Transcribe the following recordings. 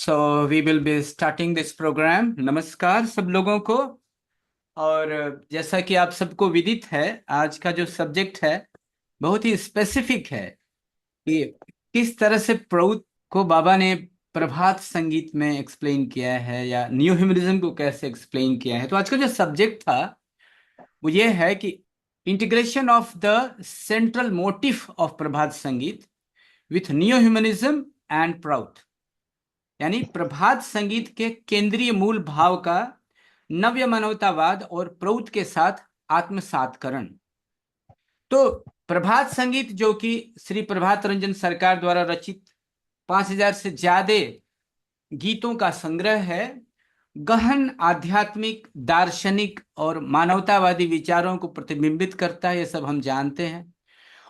So we will be starting this program. नमस्कार सब लोगों को। और जैसा कि आप सबको विदित है, आज का जो सब्जेक्ट है बहुत ही स्पेसिफिक है कि किस तरह से प्रौत को बाबा ने प्रभात संगीत में एक्सप्लेन किया है या न्यू ह्यूमनिज्म को कैसे एक्सप्लेन किया है। तो आज का जो सब्जेक्ट था वो ये है कि integration of the central motive of Prabhat Sangeet with new humanism and Prout, यानी प्रभात संगीत के केंद्रीय मूल भाव का नव्य मानवतावाद और प्रौत के साथ आत्मसातकरण। तो प्रभात संगीत जो कि श्री प्रभात रंजन सरकार द्वारा रचित 5000 से ज्यादा गीतों का संग्रह है, गहन आध्यात्मिक, दार्शनिक और मानवतावादी विचारों को प्रतिबिंबित करता है, ये सब हम जानते हैं।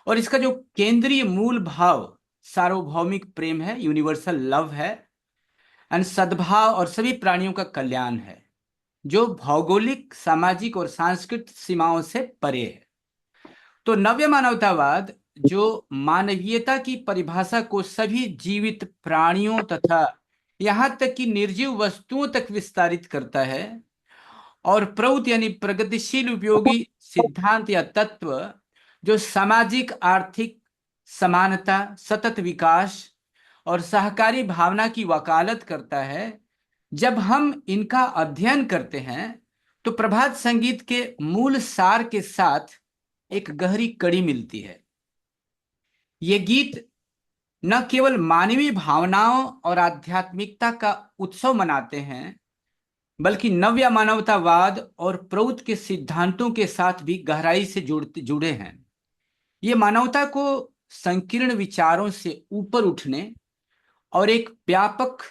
और इसका जो केंद्रीय मूल भाव सार्वभौमिक प्रेम है, यूनिवर्सल लव है, एंड सद्भाव और सभी प्राणियों का कल्याण है, जो भौगोलिक, सामाजिक और सांस्कृतिक सीमाओं से परे है। तो नव्य मानवतावाद जो मानवीयता की परिभाषा को सभी जीवित प्राणियों तथा यहां तक कि निर्जीव वस्तुओं तक विस्तारित करता है, और प्रौत यानी प्रगतिशील उपयोगी सिद्धांत या तत्व जो सामाजिक, आर्थिक समानता, सतत विकास और सहकारी भावना की वकालत करता है। जब हम इनका अध्ययन करते हैं तो प्रभात संगीत के मूल सार के साथ एक गहरी कड़ी मिलती है। ये गीत न केवल मानवीय भावनाओं और आध्यात्मिकता का उत्सव मनाते हैं, बल्कि नव्य मानवतावाद और प्रौत के सिद्धांतों के साथ भी गहराई से जुड़े हैं। ये मानवता को संकीर्ण विचारों से ऊपर उठने और एक व्यापक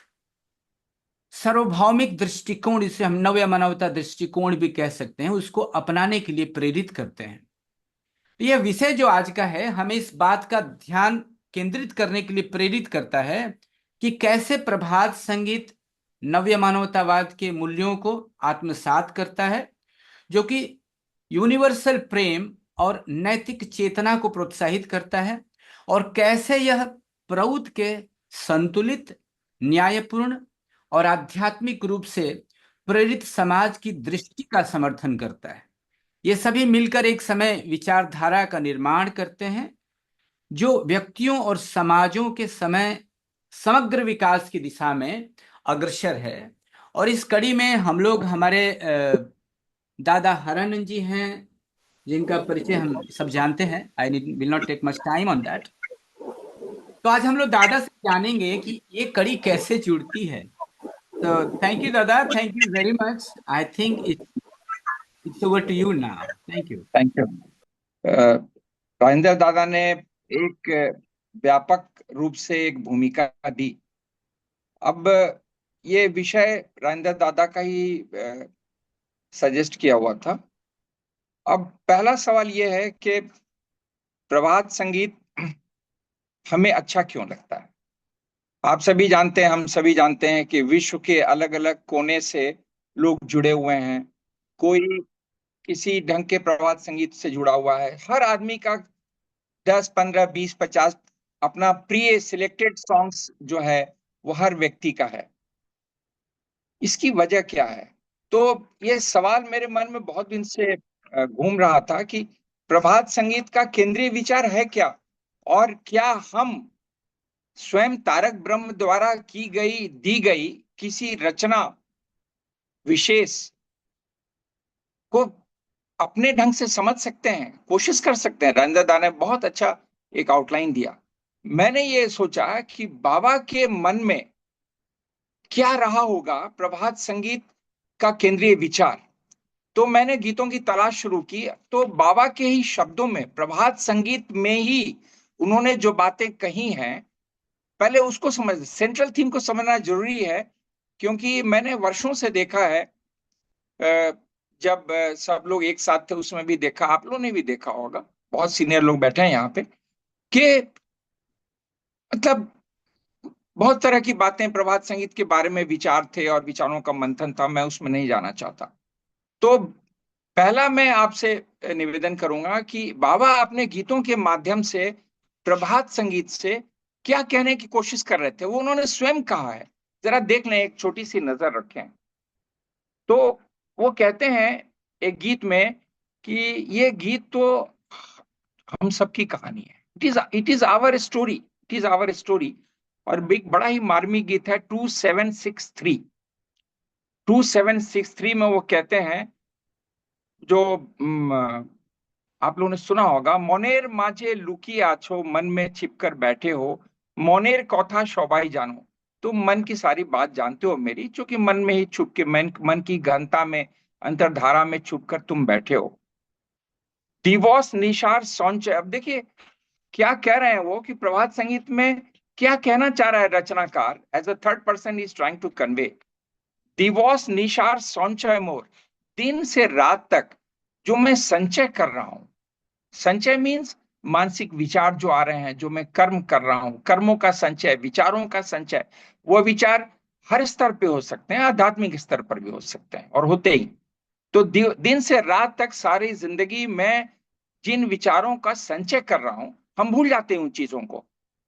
सार्वभौमिक दृष्टिकोण, जिसे हम नव्य मानवता दृष्टिकोण भी कह सकते हैं, उसको अपनाने के लिए प्रेरित करते हैं। यह विषय जो आज का है हमें इस बात का ध्यान केंद्रित करने के लिए प्रेरित करता है कि कैसे प्रभात संगीत नव्य मानवतावाद के मूल्यों को आत्मसात करता है, जो कि यूनिवर्सल प्रेम और नैतिक चेतना को प्रोत्साहित करता है, और कैसे यह प्रौत के संतुलित, न्यायपूर्ण और आध्यात्मिक रूप से प्रेरित समाज की दृष्टि का समर्थन करता है। ये सभी मिलकर एक समय विचारधारा का निर्माण करते हैं जो व्यक्तियों और समाजों के समय समग्र विकास की दिशा में अग्रसर है। और इस कड़ी में हम लोग हमारे दादा हरानंद जी हैं, जिनका परिचय हम सब जानते हैं। I will not take much time on that. तो आज हम लोग दादा से जानेंगे कि ये कड़ी कैसे जुड़ती है। तो थैंक यू दादा, thank you very much. I think it's over to you now. Thank you. Thank you. Rajendra दादा ने एक व्यापक रूप से एक भूमिका दी। अब ये विषय राजेंद्र दादा का ही सजेस्ट किया हुआ था। अब पहला सवाल ये है कि प्रभात संगीत हमें अच्छा क्यों लगता है। आप सभी जानते हैं, हम सभी जानते हैं कि विश्व के अलग अलग कोने से लोग जुड़े हुए हैं। कोई किसी ढंग के प्रभात संगीत से जुड़ा हुआ है। हर आदमी का 10, 15, 20, 50 अपना प्रिय सिलेक्टेड सॉन्ग्स जो है वो हर व्यक्ति का है। इसकी वजह क्या है? तो ये सवाल मेरे मन में बहुत दिन से घूम रहा था कि प्रभात संगीत का केंद्रीय विचार है क्या, और क्या हम स्वयं तारक ब्रह्म द्वारा दी गई किसी रचना विशेष को अपने ढंग से समझ सकते हैं, कोशिश कर सकते हैं। राजेंद्र दा ने बहुत अच्छा एक आउटलाइन दिया। मैंने ये सोचा कि बाबा के मन में क्या रहा होगा प्रभात संगीत का केंद्रीय विचार। तो मैंने गीतों की तलाश शुरू की, तो बाबा के ही शब्दों में, प्रभात संगीत में ही उन्होंने जो बातें कही हैं, पहले उसको समझ, सेंट्रल थीम को समझना जरूरी है। क्योंकि मैंने वर्षों से देखा है, जब सब लोग एक साथ थे उसमें भी देखा, आप लोगों ने भी देखा होगा, बहुत सीनियर लोग बैठे हैं यहाँ पे, कि मतलब बहुत तरह की बातें प्रभात संगीत के बारे में विचार थे और विचारों का मंथन था। मैं उसमें नहीं जाना चाहता। तो पहला मैं आपसे निवेदन करूंगा कि बाबा अपने गीतों के माध्यम से प्रभात संगीत से क्या कहने की कोशिश कर रहे थे, वो उन्होंने स्वयं कहा है। जरा देख लें, एक छोटी सी नजर रखें। तो वो कहते हैं एक गीत में कि ये गीत तो हम सबकी कहानी है, it is our story, it is our story. और बिग बड़ा ही मार्मिक गीत है 2763। 2763 में वो कहते हैं, जो आप लोगों ने सुना होगा, মনের মাঝে লুকিয়ে আছো मन में छिपकर बैठे हो, মনের কথা সবাই জানো। तुम मन की सारी बात जानते हो मेरी, क्योंकि मन में ही छुप के, मन की गहनता में, अंतर्धारा में छुपकर तुम बैठे हो। दिवस निशार सौंच। अब देखिए क्या कह रहे हैं वो, कि प्रभात संगीत में क्या कहना चाह रहा है रचनाकार, as a third person is trying to convey. दिवस निशार संचय मोर, दिन से रात तक जो मैं संचय कर रहा हूं। संचय मीन्स मानसिक विचार जो आ रहे हैं, जो मैं कर्म कर रहा हूं, कर्मों का संचय, विचारों का संचय। वो विचार हर स्तर पे हो सकते हैं, आध्यात्मिक स्तर पर भी हो सकते हैं, और होते ही। तो दिन से रात तक सारी जिंदगी में जिन विचारों का संचय कर रहा हूं, हम भूल जाते हैं उन चीजों को।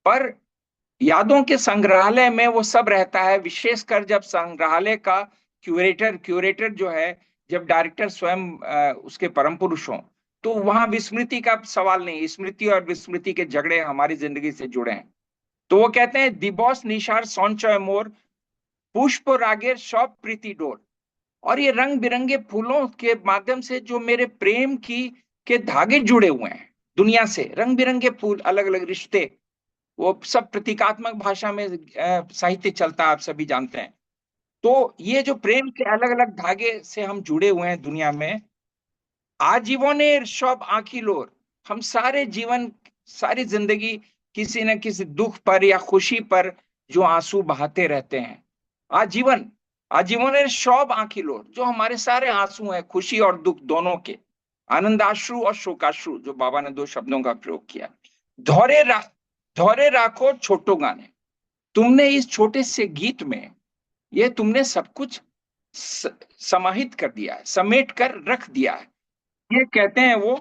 पर यादों के संग्रहालय में वो सब रहता है, विशेषकर जब संग्रहालय का क्यूरेटर क्यूरेटर जो है, जब डायरेक्टर स्वयं उसके परम पुरुष हों, तो वहां विस्मृति का सवाल नहीं। स्मृति और विस्मृति के झगड़े हमारी जिंदगी से जुड़े हैं। तो वो कहते हैं, दिबोस निशार सौंचय मोर, पुष्प रागेर सब प्रीति डोर। और ये रंग बिरंगे फूलों के माध्यम से जो मेरे प्रेम की के धागे जुड़े हुए हैं दुनिया से, रंग बिरंगे फूल, अलग अलग रिश्ते, वो सब प्रतीकात्मक भाषा में साहित्य चलता है, आप सभी जानते हैं। तो ये जो प्रेम के अलग अलग धागे से हम जुड़े हुए हैं दुनिया में, आजीवनेर सब आंखी लोर। हम सारे जीवन, सारी जिंदगी किसी न किसी दुख पर या खुशी पर जो आंसू बहाते रहते हैं। आजीवन, आजीवनेर सब आंखी लोर, जो हमारे सारे आंसू हैं, खुशी और दुख दोनों के। आनंदाश्रु और शोकाश्रु, जो बाबा ने दो शब्दों का प्रयोग किया। धौरे रा धौरे राखो छोटो गाने। तुमने इस छोटे से गीत में ये तुमने सब कुछ समाहित कर दिया है, समेट कर रख दिया है। ये कहते हैं वो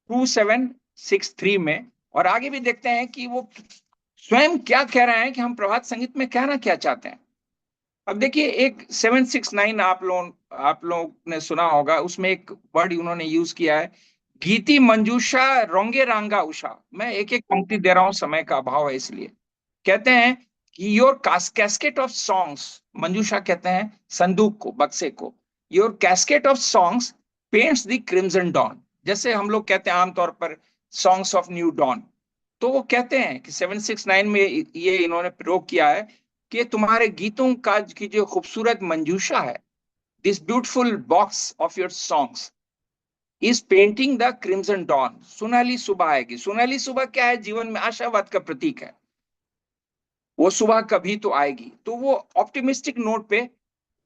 2763 में। और आगे भी देखते हैं कि वो स्वयं क्या कह रहे हैं, कि हम प्रभात संगीत में कहना क्या चाहते हैं। अब देखिए, एक 769 आप लोग ने सुना होगा, उसमें एक वर्ड उन्होंने यूज किया है, गीति मंजूषा रोंगे रांगा उषा। मैं एक एक पंक्ति दे रहा हूं, समय का अभाव है इसलिए। कहते हैं कि योर कैस्केट ऑफ सॉन्ग्स, मंजूषा कहते हैं संदूक को, बक्से को। Your casket of songs paints the crimson dawn. जैसे हम लोग कहते हैं आमतौर पर सॉन्ग्स ऑफ न्यू डॉन। तो वो कहते हैं कि 769 में ये इन्होंने प्रयोग किया है, कि तुम्हारे गीतों का की जो खूबसूरत मंजूषा है, this beautiful box of your songs is painting the crimson dawn. सुनहली सुबह आएगी। सुनहली सुबह क्या है? जीवन में आशावाद का प्रतीक है। वो सुबह कभी तो आएगी। तो वो ऑप्टिमिस्टिक नोट पे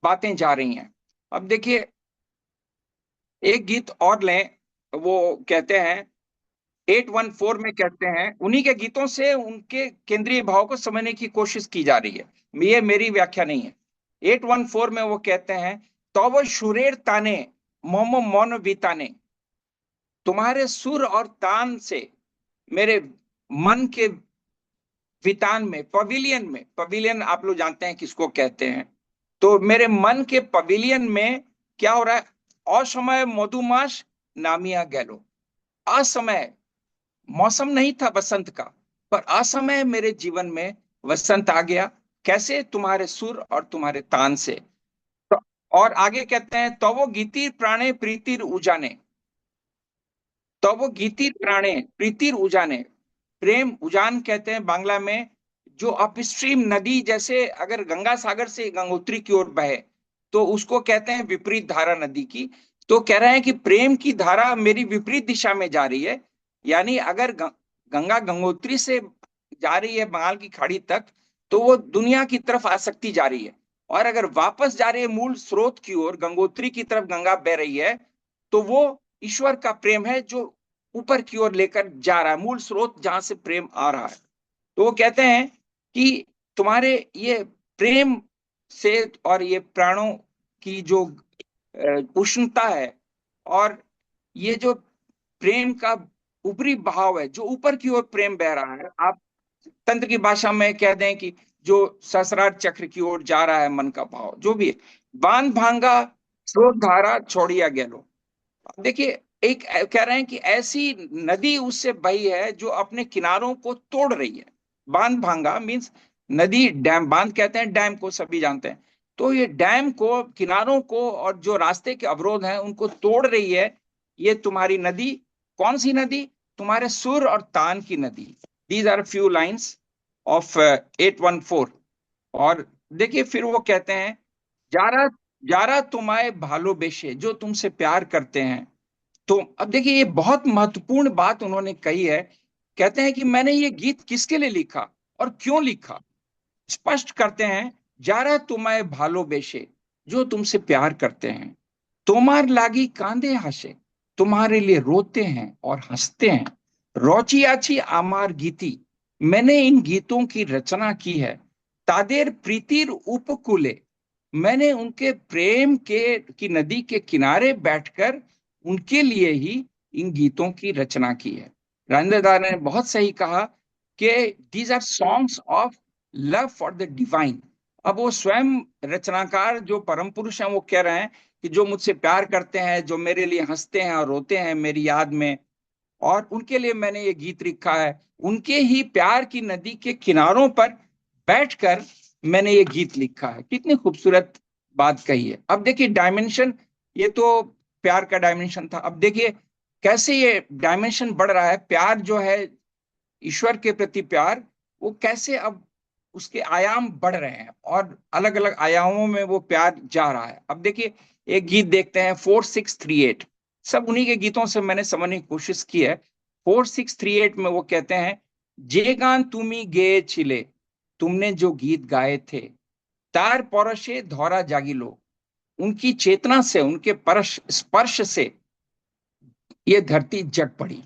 बातें जा रही हैं। अब देखिए, एक गीत और लें। वो कहते हैं 814 में, कहते हैं उन्हीं के गीतों से उनके केंद्रीय भाव को समझने की कोशिश की जा रही है, ये मेरी व्याख्या नहीं है। 814 में वो कहते हैं, तव सुरेर ताने मोमो मौन बीताने। तुम्हारे सुर और तान से मेरे मन के वितान में, पवेलियन में, पवेलियन आप लोग जानते हैं किसको कहते हैं, तो मेरे मन के पवेलियन में क्या हो रहा है? असमय मधुमास नामिया गैलो। असमय, मौसम नहीं था बसंत का, पर असमय मेरे जीवन में वसंत आ गया। कैसे? तुम्हारे सुर और तुम्हारे तान से। तो और आगे कहते हैं, तो वो गीतिर प्राणे प्रीतिर उजाने। तो वो गीतिर प्राणे प्रीतिर उजाने। प्रेम उजान कहते हैं बांग्ला में, जो अपस्ट्रीम नदी, जैसे अगर गंगा सागर से गंगोत्री की ओर बहे तो उसको कहते हैं विपरीत धारा नदी की। तो कह रहे हैं कि प्रेम की धारा मेरी विपरीत दिशा में जा रही है। यानी अगर गंगा गंगोत्री से जा रही है बंगाल की खाड़ी तक, तो वो दुनिया की तरफ आसक्ति जा रही है। और अगर वापस जा रही है मूल स्रोत की ओर, गंगोत्री की तरफ गंगा बह रही है, तो वो ईश्वर का प्रेम है जो ऊपर की ओर लेकर जा रहा है, मूल स्रोत जहां से प्रेम आ रहा है। तो वो कहते हैं कि तुम्हारे ये प्रेम से और ये प्राणों की जो उष्णता है, और ये जो प्रेम का ऊपरी बहाव है, जो ऊपर की ओर प्रेम बह रहा है, आप तंत्र की भाषा में कह दें कि जो सहस्रार चक्र की ओर जा रहा है मन का भाव, जो भी है, बांध भांगा स्रोत धारा छोड़िया गेलो। अब देखिए, एक कह रहे हैं कि ऐसी नदी उससे बही है जो अपने किनारों को तोड़ रही है। बांध भांगा मीन्स नदी, डैम, बांध कहते हैं डैम को, सभी जानते हैं। तो ये डैम को, किनारों को और जो रास्ते के अवरोध हैं उनको तोड़ रही है ये तुम्हारी नदी। कौन सी नदी? तुम्हारे सुर और तान की नदी। These are few lines of 814। और देखिए फिर वो कहते हैं, जारा जारा तुम्हारे भालोबेशे, जो तुमसे प्यार करते हैं। तो अब देखिए, ये बहुत महत्वपूर्ण बात उन्होंने कही है। कहते हैं कि मैंने ये गीत किसके लिए लिखा और क्यों लिखा। स्पष्ट करते हैं, जारा तुम्हारे भालोबेशे, जो तुमसे प्यार करते हैं। तुम्हार लागी कांदे हंसे, तुम्हारे लिए रोते हैं और हंसते हैं। रोची आची आमार गीति, मैंने इन गीतों की रचना की है। तादेर प्रीतिर उपकुले, मैंने उनके प्रेम के की नदी के किनारे बैठकर उनके लिए ही इन गीतों की रचना की है। राजेंद्र ने बहुत सही कहा कि these are songs of love for the divine. अब वो स्वयं रचनाकार जो परम पुरुष हैं वो कह रहे हैं कि जो मुझसे प्यार करते हैं, जो मेरे लिए हंसते हैं और रोते हैं मेरी याद में, और उनके लिए मैंने ये गीत लिखा है। उनके ही प्यार की नदी के किनारों पर बैठकर मैंने ये गीत लिखा है। कितनी खूबसूरत बात कही है। अब देखिए डायमेंशन, ये तो प्यार का डायमेंशन था। अब देखिए कैसे ये डायमेंशन बढ़ रहा है। प्यार जो है, ईश्वर के प्रति प्यार, वो कैसे अब उसके आयाम बढ़ रहे हैं और अलग अलग आयामों में वो प्यार जा रहा है। अब देखिए एक गीत देखते हैं, 4638। सब उन्हीं के गीतों से मैंने समझने की कोशिश की है। 4638 में वो कहते हैं, जे गान तुमी गे छिले, तुमने जो गीत गाए थे, तार परशे धौरा जागिलो, उनकी चेतना से, उनके परश स्पर्श से ये धरती जग पड़ी।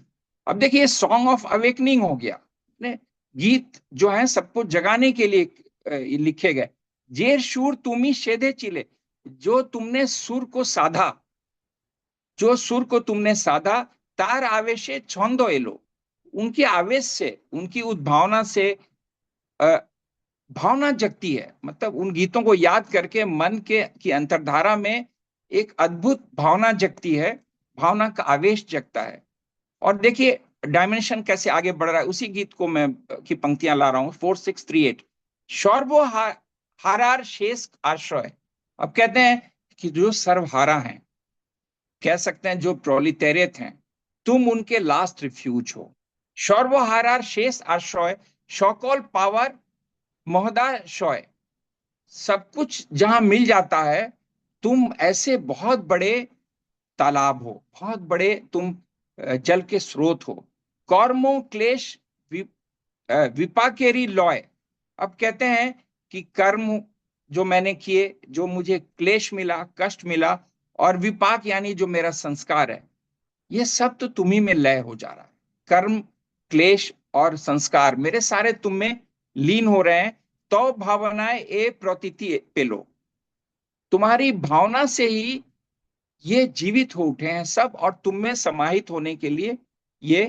अब देखिए सॉन्ग ऑफ अवेकनिंग हो गया ने। गीत जो है सबको जगाने के लिए लिखे गए। जेर शूर तुमी शेदे चिले, जो तुमने सुर को साधा, जो सुर को तुमने साधा। तार आवेशे छंदो एलो, उनके आवेश से, उनकी उद्भावना से भावना जगती है। मतलब उन गीतों को याद करके मन के की अंतर्धारा में एक अद्भुत भावना जगती है, भावना का आवेश जगता है। और देखिए डायमेंशन कैसे आगे बढ़ रहा है। उसी गीत को मैं की पंक्तियां ला रहा हूं, 4638। शौर्वो हारार शेष आश्रय। अब कहते हैं कि जो सर्वहारा हैं, कह सकते हैं जो प्रोलिटेरियत हैं, तुम उनके लास्ट रिफ्यूज हो। शौर्वो हारार शेष आश्रय, शौकौल पावर मोहदाशय। सब कुछ जहां मिल जाता है, तुम ऐसे बहुत बड़े तालाब हो, बहुत बड़े तुम जल के स्रोत हो। कौर्मो क्लेश विपाकेरी लॉय। अब कहते हैं कि कर्म जो मैंने किए, जो मुझे क्लेश मिला, कष्ट मिला, और विपाक यानी जो मेरा संस्कार है, ये सब तो तुम्ही में लय हो जा रहा है। कर्म, क्लेश और संस्कार मेरे सारे तुम में लीन हो रहे हैं। तो भावनाएं ए प्रतीति पेलो, तुम्हारी भावना से ही ये जीवित हो उठे हैं सब, और तुम में समाहित होने के लिए ये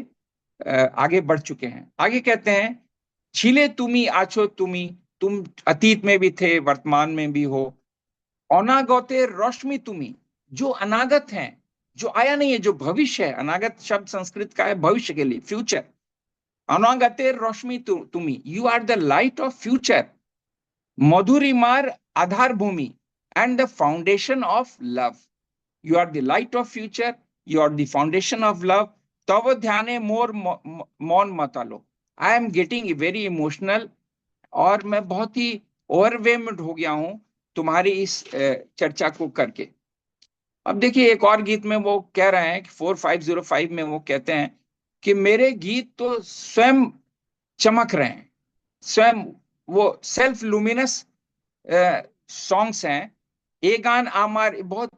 आगे बढ़ चुके हैं। आगे कहते हैं, छिले तुम्ही आछो तुम्ही, तुम अतीत में भी थे, वर्तमान में भी हो। अनागते रोशमी तुम्ही, जो अनागत हैं, जो आया नहीं है, जो भविष्य है। अनागत शब्द संस्कृत का है भविष्य के लिए, फ्यूचर। अनागते रोशमी तुम्ही, you are the light of future. मधुरिमार आधार भूमि and the foundation of love. You are the light of future. You are the foundation of love. तब ध्याने मोर मौन मतालो। I am getting very emotional, और मैं बहुत ही ओवरवेल्म्ड हो गया हूं तुम्हारी इस चर्चा को करके। अब देखिए एक और गीत में वो कह रहे हैं कि 4505 में वो कहते हैं कि मेरे गीत तो स्वयं चमक रहे हैं, स्वयं वो सेल्फ लुमिनस सॉन्ग्स हैं। ए गान आमार, बहुत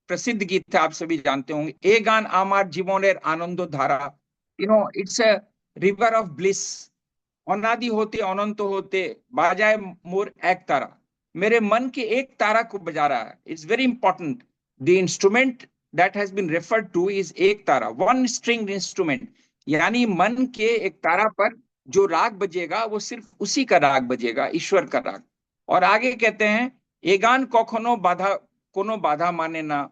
प्रसिद्ध गीत है, आप सभी जानते होंगे। ए गान आमार जीवनेर आनंद धारा, it's a river of bliss. अनादि होते अनंत होते बाजाए मोर एक तारा, मेरे मन के एक तारा को बजा रहा है। It's very important. The instrument that has been referred to is ektara, one string instrument. यानी मन के एक तारा पर जो राग बजेगा वो सिर्फ उसी का राग बजेगा, ईश्वर का राग। और आगे कहते हैं, ए गान कखनो बाधा, कोनो बाधा माने ना।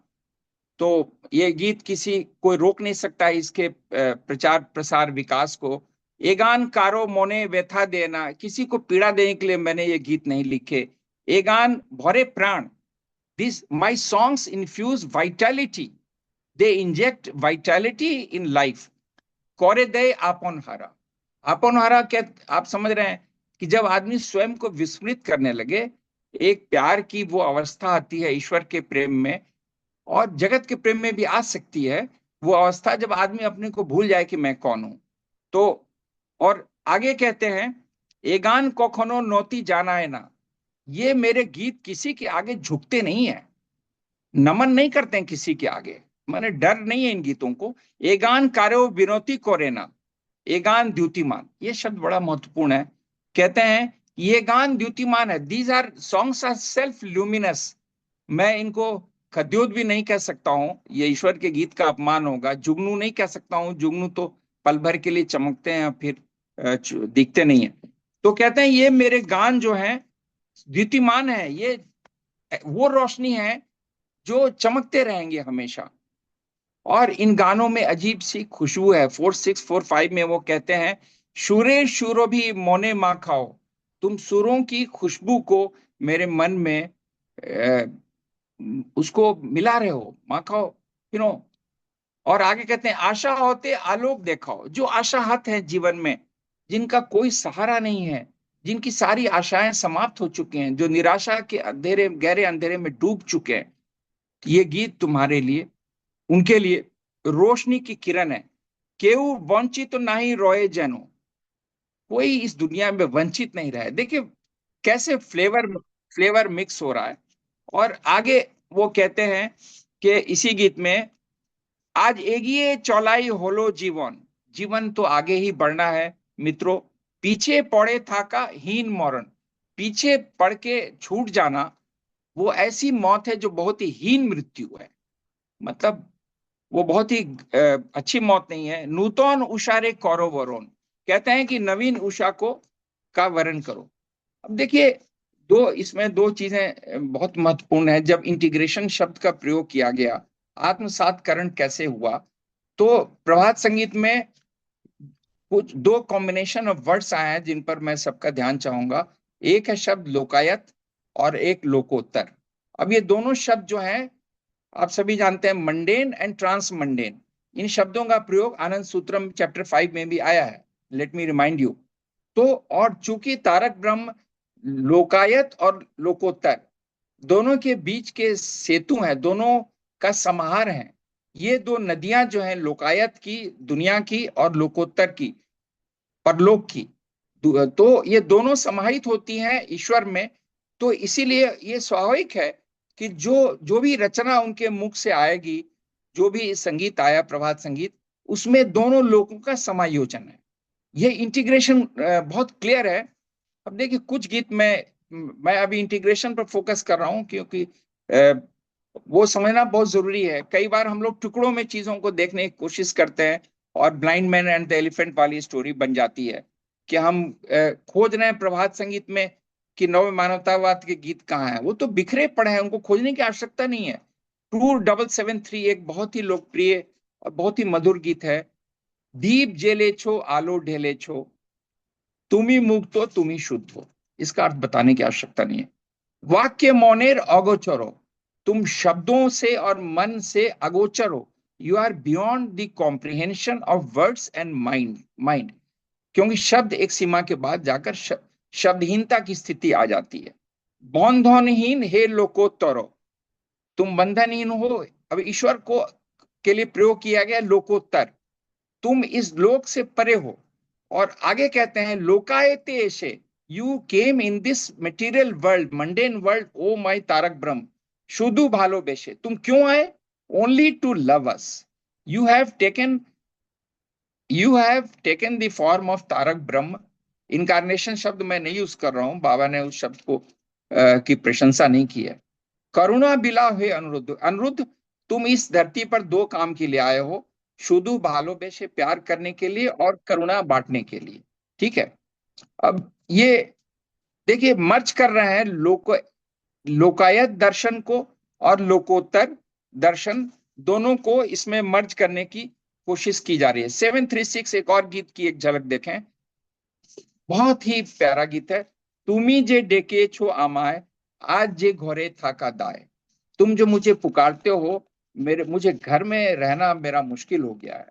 तो ये गीत किसी कोई रोक नहीं सकता है इसके प्रचार प्रसार विकास को। ए गान कारो मोने व्यथा देना, किसी को पीड़ा देने के लिए मैंने ये गीत नहीं लिखे। ए गान भरे प्राण, this my songs infuse vitality, they inject vitality in life. करे दे आपन हारा। आपन हारा क्या आप समझ रहे हैं कि जब आदमी स्वयं को विस्मृत करने लगे, एक प्यार की वो अवस्था आती है ईश्वर के प्रेम में, और जगत के प्रेम में भी आ सकती है वो अवस्था, जब आदमी अपने को भूल जाए कि मैं कौन हूं। तो और आगे कहते हैं, एगान कखनो नोती जाना है ना। ये मेरे गीत किसी के आगे झुकते नहीं है, नमन नहीं करते हैं किसी के आगे, माने डर नहीं है इन गीतों को। एगान कार्यो विनोती कोरेना, एगान द्युतिमान, ये शब्द बड़ा महत्वपूर्ण है। कहते हैं ये गान द्युतिमान है, these are songs are self luminous. मैं इनको खद्योत भी नहीं कह सकता हूं, ये ईश्वर के गीत का अपमान होगा। जुगनू नहीं कह सकता हूं, जुगनू तो पल भर के लिए चमकते हैं फिर दिखते नहीं है। तो कहते हैं ये मेरे गान जो हैं द्युतिमान है, ये वो रोशनी है जो चमकते रहेंगे हमेशा। और इन गानों में अजीब सी खुशबू है। 4645 में वो कहते हैं, शूरे शूरो भी मोने माँ खाओ। तुम सुरों की खुशबू को मेरे मन में उसको मिला रहे हो, माँ खाओ, यू। और आगे कहते हैं, आशा होते आलोक देखाओ। जो आशाहत है जीवन में, जिनका कोई सहारा नहीं है, जिनकी सारी आशाएं समाप्त हो चुकी हैं, जो निराशा के अंधेरे, गहरे अंधेरे में डूब चुके हैं, ये गीत तुम्हारे लिए, उनके लिए रोशनी की किरण है। केहू वंचित नहीं रोए जनो, कोई इस दुनिया में वंचित नहीं रहे। देखिए कैसे फ्लेवर फ्लेवर मिक्स हो रहा है। और आगे वो कहते हैं कि इसी गीत में, आज एगिए चौलाई होलो जीवन, जीवन तो आगे ही बढ़ना है मित्रों। पीछे पड़े था का हीन मरण, पीछे पड़ के छूट जाना वो ऐसी मौत है जो बहुत ही हीन मृत्यु है। मतलब वो बहुत ही अच्छी मौत नहीं है। नूतन उषा रे कौरो वरोन, कहते हैं कि नवीन उषा को का वरण करो। अब देखिए, दो इसमें दो चीजें बहुत महत्वपूर्ण है। जब इंटीग्रेशन शब्द का प्रयोग किया गया, आत्मसातकरण कैसे हुआ, तो प्रभात संगीत में कुछ दो कॉम्बिनेशन ऑफ वर्ड्स आए हैं जिन पर मैं सबका ध्यान चाहूंगा। एक है शब्द लोकायत और एक लोकोत्तर। अब ये दोनों शब्द जो हैं, आप सभी जानते हैं, मंडेन एंड ट्रांस मंडेन, इन शब्दों का प्रयोग आनंद सूत्रम चैप्टर 5 में भी आया है। Let me remind you. तो और चूंकि तारक ब्रह्म लोकायत और लोकोत्तर दोनों के बीच के सेतु हैं, दोनों का समाहार है। ये दो नदियां जो हैं, लोकायत की दुनिया की और लोकोत्तर की परलोक की, तो ये दोनों समाहित होती हैं ईश्वर में। तो इसीलिए ये स्वाभाविक है कि जो जो भी रचना उनके मुख से आएगी, जो भी संगीत आया प्रभात संगीत, उसमें दोनों लोगों का समायोजन है। ये इंटीग्रेशन बहुत क्लियर है। अब देखिए कुछ गीत में मैं अभी इंटीग्रेशन पर फोकस कर रहा हूं क्योंकि वो समझना बहुत जरूरी है। कई बार हम लोग टुकड़ों में चीजों को देखने की कोशिश करते हैं और blind man and the elephant वाली स्टोरी बन जाती है कि हम खोज रहे हैं प्रभात संगीत में कि नव मानवतावाद के गीत कहाँ हैं। वो तो बिखरे पड़े हैं, उनको खोजने की आवश्यकता नहीं है। टूर 773 एक बहुत ही लोकप्रिय और बहुत ही मधुर गीत है। दीप जेले छो आलो ढेले छो, तुम ही मुक्त हो तुम ही शुद्ध हो। इसका अर्थ बताने की आवश्यकता नहीं है। वाक्य मौनेर अगोचर हो, तुम शब्दों से और मन से अगोचर हो। You are beyond the comprehension of words and mind. क्योंकि शब्द एक सीमा के बाद जाकर शब्दहीनता की स्थिति आ जाती है। बंधनहीन हे लोकोत्तरो, तुम बंधनहीन हो। अब ईश्वर को के लिए प्रयोग किया गया लोकोत्तर, तुम इस लोक से परे हो। और आगे कहते हैं, लोकायते ऐसे, you came in this material world mundane world O my Tarak Brahma, शुदु भालो बेशे, तुम क्यों आए? Only to love us. You have taken you have taken the form of Tarak Brahma. Incarnation शब्द मैं नहीं यूज कर रहा हूं, बाबा ने उस शब्द को की प्रशंसा नहीं की है। करुणा बिला हुए अनुरुद्ध, अनुरुद्ध तुम इस धरती पर दो काम के लिए आए हो, शुदु भालो बेशे, प्यार करने के लिए और करुणा बांटने के लिए। ठीक है। अब ये देखिए मर्ज कर रहे हैं लोकायत दर्शन को और लोकोत्तर दर्शन, दोनों को इसमें मर्ज करने की कोशिश की जा रही है। 736 एक और गीत की एक झलक देखें, बहुत ही प्यारा गीत है। तुमी जे डेके छो आमाय, आज जे घरे था का दाय। तुम जो मुझे पुकारते हो, मुझे घर में रहना मेरा मुश्किल हो गया है।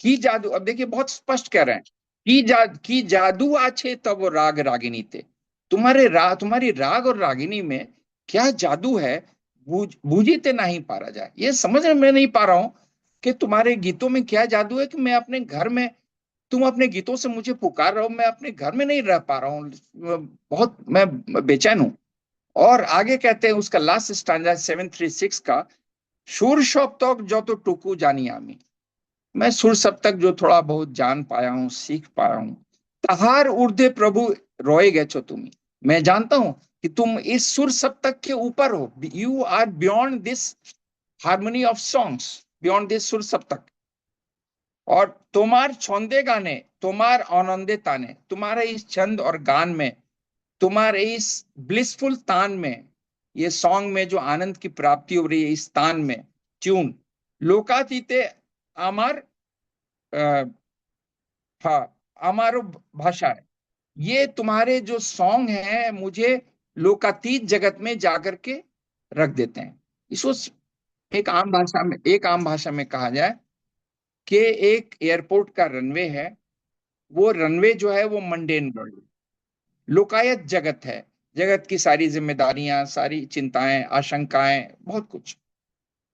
की जादू, अब देखिए बहुत स्पष्ट कह रहे हैं, की जादू आछे तब वो राग रागिनी थे। तुम्हारी राग और रागिनी में क्या जादू है, बूझीते नहीं पारा जाए। ये समझ में नहीं पा रहा हूं कि तुम्हारे गीतों में क्या जादू है कि मैं अपने घर में, तुम अपने गीतों से मुझे पुकार रहे हो, मैं अपने घर में नहीं रह पा रहा हूँ, बहुत मैं बेचैन हूं। और आगे कहते हैं उसका लास्ट स्टैंजा 736 का, सुर सप्तक जो तो टुकू जानी आमी। मैं सुर सप्तक जो थोड़ा बहुत जान पाया हूँ, सीख पाया हूँ। तहार ऊर्ध्वे प्रभु रोए गए छो तुम। मैं जानता हूं कि तुम इस सुर सप्तक के ऊपर हो, you are beyond this harmony of songs, beyond this सुर सप्तक। और तुम्हार छंदे गाने, तुम्हार आनंदे ताने, तुम्हारे इस छंद और गान में, तुम्हारे इस ब्लिसफुल तान में, ये सॉन्ग में जो आनंद की प्राप्ति हो रही है इस तान में, ट्यून लोकातीते अमर अमारो भाषा है। ये तुम्हारे जो सॉन्ग हैं मुझे लोकातीत जगत में जाकर के रख देते हैं। इसको एक आम भाषा में कहा जाए कि एक एयरपोर्ट का रनवे है, वो रनवे जो है वो मंडेन वर्ल्ड, लोकायत जगत है। जगत की सारी जिम्मेदारियां, सारी चिंताएं, आशंकाएं, बहुत कुछ।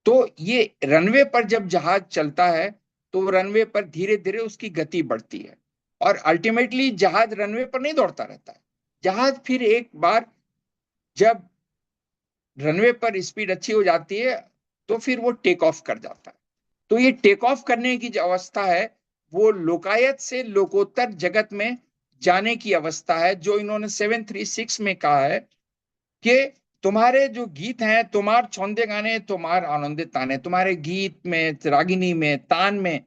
तो ये रनवे पर जब जहाज चलता है तो रनवे पर धीरे धीरे उसकी गति बढ़ती है, और अल्टीमेटली जहाज रनवे पर नहीं दौड़ता रहता है। जहाज फिर एक बार जब रनवे पर स्पीड अच्छी हो जाती है तो फिर वो टेक ऑफ कर जाता है। तो ये टेक ऑफ करने की जो अवस्था है वो लोकायत से लोकोत्तर जगत में जाने की अवस्था है, जो इन्होंने 736 में कहा है कि तुम्हारे जो गीत हैं, तुम्हार छौंदे गाने, तुम्हार आनंदे ताने, तुम्हारे गीत में, रागिनी में, तान में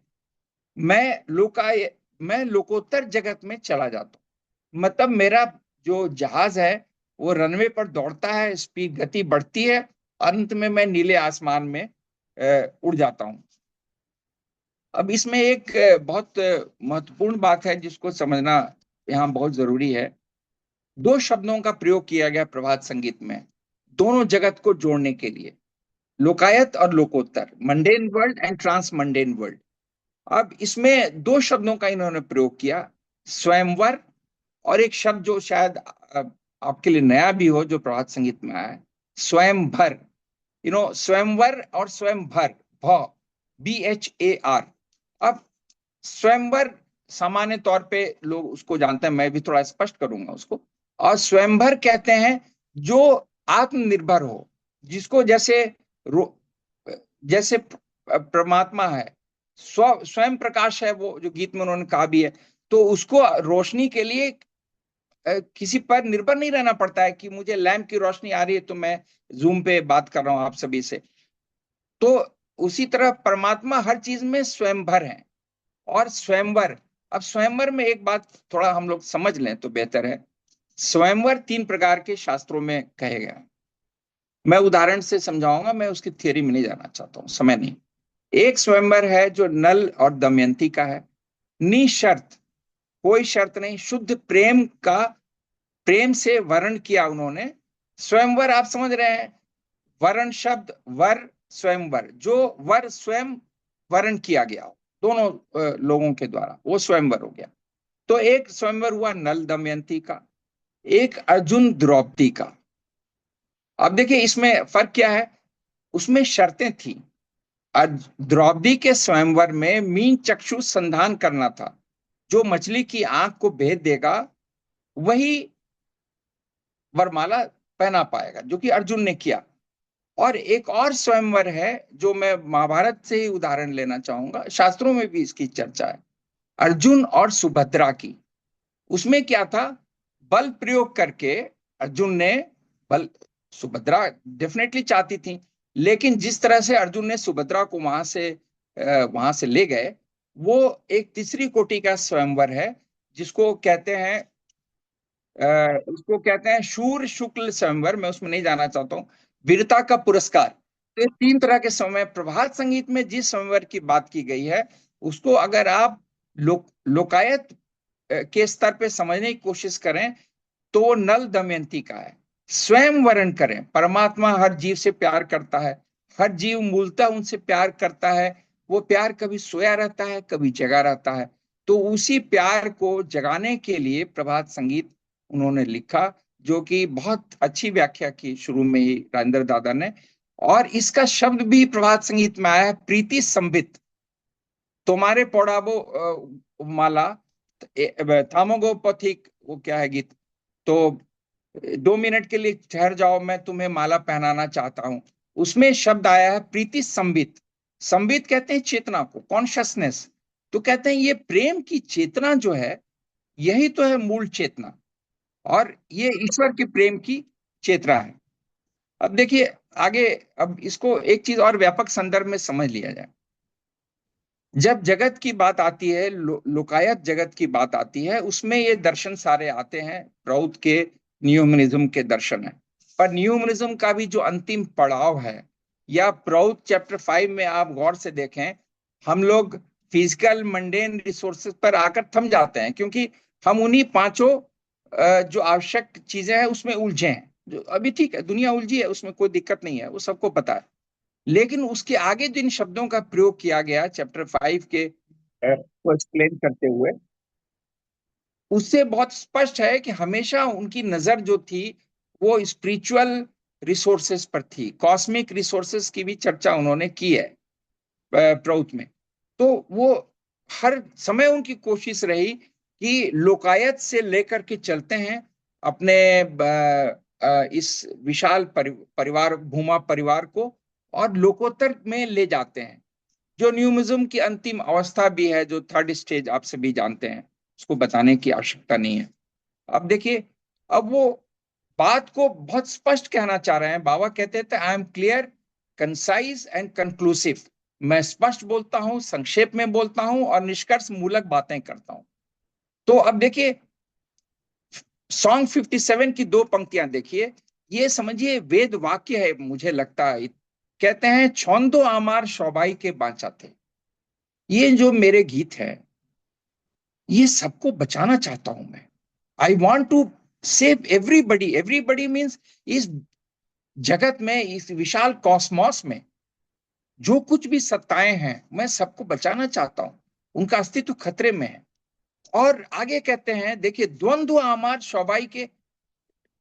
मैं लोकाय मैं लोकोत्तर जगत में चला जाता हूँ। मतलब मेरा जो जहाज है वो रनवे पर दौड़ता है, स्पीड गति बढ़ती है, अंत में मैं नीले आसमान में उड़ जाता हूँ। अब इसमें एक बहुत महत्वपूर्ण बात है जिसको समझना यहाँ बहुत जरूरी है। दो शब्दों का प्रयोग किया गया प्रभात संगीत में, दोनों जगत को जोड़ने के लिए, लोकायत और लोकोत्तर, mundane world and trans mundane world. अब इसमें दो शब्दों का इन्होंने प्रयोग किया, स्वयंवर, और एक शब्द जो शायद आपके लिए नया भी हो, जो प्रभात संगीत में आया है, स्वयंभर। स्वयंवर और स्वयंभर, भ BHAR। अब स्वयंवर सामान्य तौर पे लोग उसको जानते हैं, मैं भी थोड़ा स्पष्ट करूंगा उसको। और स्वयंभर कहते हैं जो आत्मनिर्भर हो, जिसको जैसे परमात्मा है, स्वयं प्रकाश है, वो जो गीत में उन्होंने कहा भी है, तो उसको रोशनी के लिए किसी पर निर्भर नहीं रहना पड़ता है कि मुझे लैंप की रोशनी आ रही है तो मैं जूम पे बात कर रहा हूं आप सभी से। तो उसी तरह परमात्मा हर चीज में स्वयंभर है और स्वयंवर। अब स्वयंवर में एक बात थोड़ा हम लोग समझ लें तो बेहतर है। स्वयंवर तीन प्रकार के शास्त्रों में कहे गए हैं। मैं उदाहरण से समझाऊंगा, मैं उसकी थियरी में नहीं जाना चाहता हूं, समय नहीं। एक स्वयंवर है जो नल और दमयंती का है, निशर्त, कोई शर्त नहीं, शुद्ध प्रेम का, प्रेम से वर्ण किया उन्होंने। स्वयंवर आप समझ रहे हैं, वर्ण शब्द, वर, स्वयंवर, जो वर स्वयं वर्ण किया गया हो दोनों लोगों के द्वारा, वो स्वयंवर हो गया। तो एक स्वयंवर हुआ नल दमयंती का, एक अर्जुन द्रौपदी का। अब देखिए इसमें फर्क क्या है, उसमें शर्तें थी। द्रौपदी के स्वयंवर में मीन चक्षु संधान करना था, जो मछली की आंख को भेद देगा वही वरमाला पहना पाएगा, जो कि अर्जुन ने किया। और एक और स्वयंवर है जो मैं महाभारत से ही उदाहरण लेना चाहूंगा, शास्त्रों में भी इसकी चर्चा है, अर्जुन और सुभद्रा की। उसमें क्या था, बल प्रयोग करके अर्जुन ने बल, सुभद्रा डेफिनेटली चाहती थी, लेकिन जिस तरह से अर्जुन ने सुभद्रा को वहां से ले गए, वो एक तीसरी कोटि का स्वयंवर है, जिसको कहते हैं उसको कहते हैं शूर शुक्ल स्वयंवर, मैं उसमें नहीं जाना चाहता हूँ, वीरता का पुरस्कार। तो ये तीन तरह के स्वयं, प्रभात संगीत में जिस स्वयंवर की बात की गई है उसको अगर आप लोकायत के स्तर पे समझने की कोशिश करें तो वो नल दमयंती का है। स्वयं वर्ण करें, परमात्मा हर जीव से प्यार करता है, हर जीव मूलतः उनसे प्यार करता है, वो प्यार कभी सोया रहता है कभी जगा रहता है। तो उसी प्यार को जगाने के लिए प्रभात संगीत उन्होंने लिखा, जो कि बहुत अच्छी व्याख्या की शुरू में ही राजेंद्र दादा ने। और इसका शब्द भी प्रभात संगीत में आया है, प्रीति संबित। तुम्हारे पौड़ाबो माला, थामोगो पथिक, वो क्या है गीत, तो 2 मिनट के लिए ठहर जाओ, मैं तुम्हें माला पहनाना चाहता हूं। उसमें शब्द आया है प्रीति संबित। संबित कहते हैं चेतना को, कॉन्शियसनेस। तो कहते हैं ये प्रेम की चेतना जो है, यही तो है मूल चेतना, और ये ईश्वर के प्रेम की चेतना है। अब देखिए आगे, अब इसको एक चीज और व्यापक संदर्भ में समझ लिया जाए। जब जगत की बात आती है, लोकायत जगत की बात आती है, उसमें ये दर्शन सारे आते हैं, राउत के न्यूमनिज्म के दर्शन है। पर न्यूमनिज्म का भी जो अंतिम पड़ाव है, या प्राउथ चैप्टर 5 में आप गौर से देखें, हम लोग फिजिकल मंडेन रिसोर्सेज पर आकर थम जाते हैं, क्योंकि हम उन्हीं पांचों जो आवश्यक चीजें हैं उसमें उलझे हैं। जो अभी ठीक है, दुनिया उलझी है, उसमें कोई दिक्कत नहीं है, वो सबको पता है। लेकिन उसके आगे जिन शब्दों का प्रयोग किया गया चैप्टर 5 के को एक्सप्लेन करते हुए, उससे बहुत स्पष्ट है कि हमेशा उनकी नजर जो थी वो स्पिरिचुअल रिसोर्सेस पर थी। कॉस्मिक रिसोर्सेस की भी चर्चा उन्होंने की है प्रउत में। तो वो हर समय उनकी कोशिश रही कि लोकायत से लेकर के चलते हैं अपने इस विशाल परिवार, भूमा परिवार को, और लोकोत्तर में ले जाते हैं, जो न्यूमिज्म की अंतिम अवस्था भी है, जो थर्ड स्टेज आप सभी जानते हैं, उसको बताने की आवश्यकता नहीं है। अब देखिए, अब वो बात को बहुत स्पष्ट कहना चाह रहे हैं। बाबा कहते थे I am clear, concise and conclusive. मैं स्पष्ट बोलता हूं, संक्षेप में बोलता हूं, और निष्कर्ष मूलक बातें करता हूं। तो अब देखिए, सॉन्ग 57 की 2 पंक्तियां देखिए, ये समझिए वेद वाक्य है मुझे लगता है। कहते हैं छंदो आमार सबाई के बांचा थे। ये जो मेरे गीत है, ये सबको बचाना चाहता हूं मैं। I want to save everybody. Everybody means इस जगत में, इस विशाल कॉस्मोस में जो कुछ भी सत्ताएं हैं, मैं सबको बचाना चाहता हूं, उनका अस्तित्व खतरे में है। और आगे कहते हैं, देखिए द्वंद्व आमार सबाई के,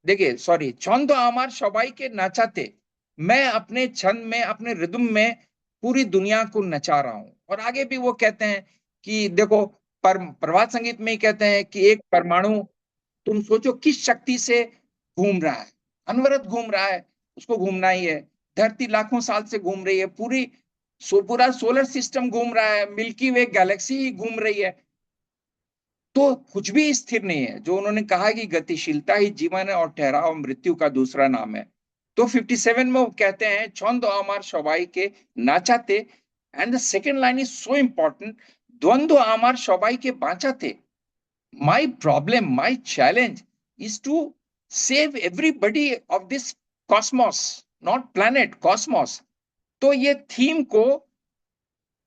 देखिए सॉरी, छंद आमार सबाई के नचाते। मैं अपने छंद में, अपने रिदम में पूरी दुनिया को नचा रहा हूं। और आगे भी वो कहते हैं कि देखो, प्रभात संगीत में ही कहते हैं कि एक परमाणु, तुम सोचो किस शक्ति से घूम रहा है, अनवरत घूम रहा है, उसको घूमना ही है। धरती लाखों साल से घूम रही है, पूरा सोलर सिस्टम घूम रहा है, मिल्की वे गैलेक्सी ही घूम रही है। तो कुछ भी स्थिर नहीं है। जो उन्होंने कहा कि गतिशीलता ही जीवन है और ठहराव मृत्यु का दूसरा नाम है। तो 57 में वो कहते हैं छंद आमार सबाई के नाचाते, and the second line is so important, द्वंद्व आमार सबाई के बांचाते। My problem, my challenge is to save everybody of this cosmos, not planet, cosmos. तो ये थीम को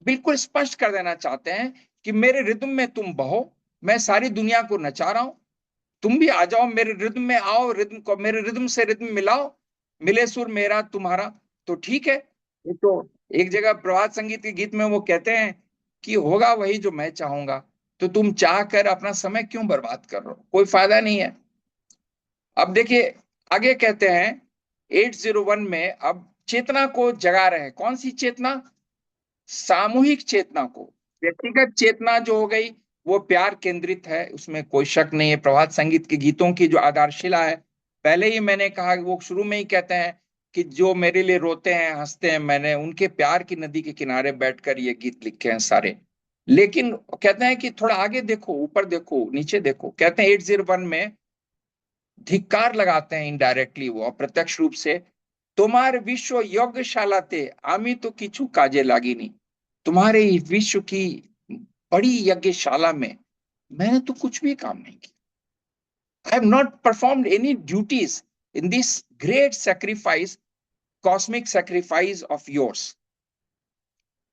बिल्कुल स्पष्ट कर देना चाहते हैं कि मेरे रिदम में तुम बहो, मैं सारी दुनिया को नचा रहा हूं, तुम भी आ जाओ मेरे रिदम में, आओ रिदम को, मेरे रिदम से रिदम मिलाओ, मिले सुर मेरा तुम्हारा, तो ठीक है। तो एक जगह प्रभात संगीत के गीत में वो कहते हैं कि होगा वही जो मैं चाहूंगा, तो तुम चाह कर अपना समय क्यों बर्बाद कर रहे हो, कोई फायदा नहीं है। अब देखिए आगे कहते हैं 801 में, अब चेतना को जगा रहे हैं। कौन सी चेतना? सामूहिक चेतना को। व्यक्तिगत चेतना जो हो गई वो प्यार केंद्रित है, उसमें कोई शक नहीं है। प्रभात संगीत के गीतों की जो आधारशिला है, पहले ही मैंने कहा, वो शुरू में ही कहते हैं कि जो मेरे लिए रोते हैं हंसते हैं, मैंने उनके प्यार की नदी के किनारे बैठकर ये गीत लिखे हैं सारे। लेकिन कहते हैं कि थोड़ा आगे देखो, ऊपर देखो, नीचे देखो। कहते हैं 801 में धिक्कार लगाते हैं इनडायरेक्टली, वो अप्रत्यक्ष रूप से, तुम्हारे विश्व यज्ञशालाते आमी तो किछु काजे लागिनी। तुम्हारे विश्व की बड़ी यज्ञशाला में मैंने तो कुछ भी काम नहीं किया। I have not performed any duties in this great sacrifice, cosmic sacrifice of yours.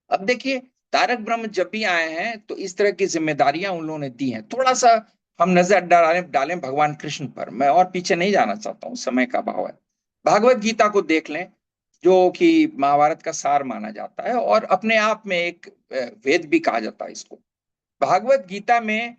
अब देखिए, तारक ब्रह्म जब भी आए हैं तो इस तरह की जिम्मेदारियां उन लोगों ने दी हैं। थोड़ा सा हम नजर डालें भगवान कृष्ण पर। मैं और पीछे नहीं जाना चाहता हूँ, समय का अभाव है। भागवत गीता को देख लें, जो कि महाभारत का सार माना जाता है और अपने आप में एक वेद भी कहा जाता है इसको। भागवत गीता में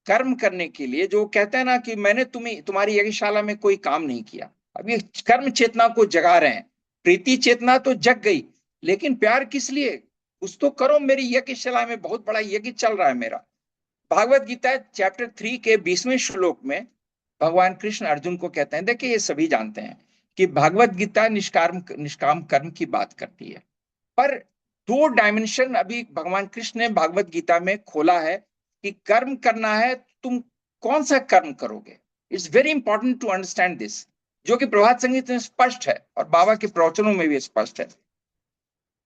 कर्म करने के लिए जो कहते हैं ना कि मैंने तुम्हारी यज्ञशाला में कोई काम नहीं किया, अब ये कर्म चेतना को जगा रहे हैं। प्रीति चेतना तो जग गई, लेकिन प्यार किस लिए? कुछ तो करो, मेरी यज्ञशाला में बहुत बड़ा यज्ञ चल रहा है मेरा। भागवत गीता चैप्टर 3 के 20वें श्लोक में भगवान कृष्ण अर्जुन को कहते हैं, देखिए ये सभी जानते हैं कि भागवत गीता निष्काम कर्म की बात करती है, पर दो डायमेंशन अभी भगवान कृष्ण ने भागवत गीता में खोला है कि कर्म करना है, तुम कौन सा कर्म करोगे। It's very important to understand this, जो कि प्रभात संगीत में स्पष्ट है और बाबा के प्रवचनों में भी स्पष्ट है।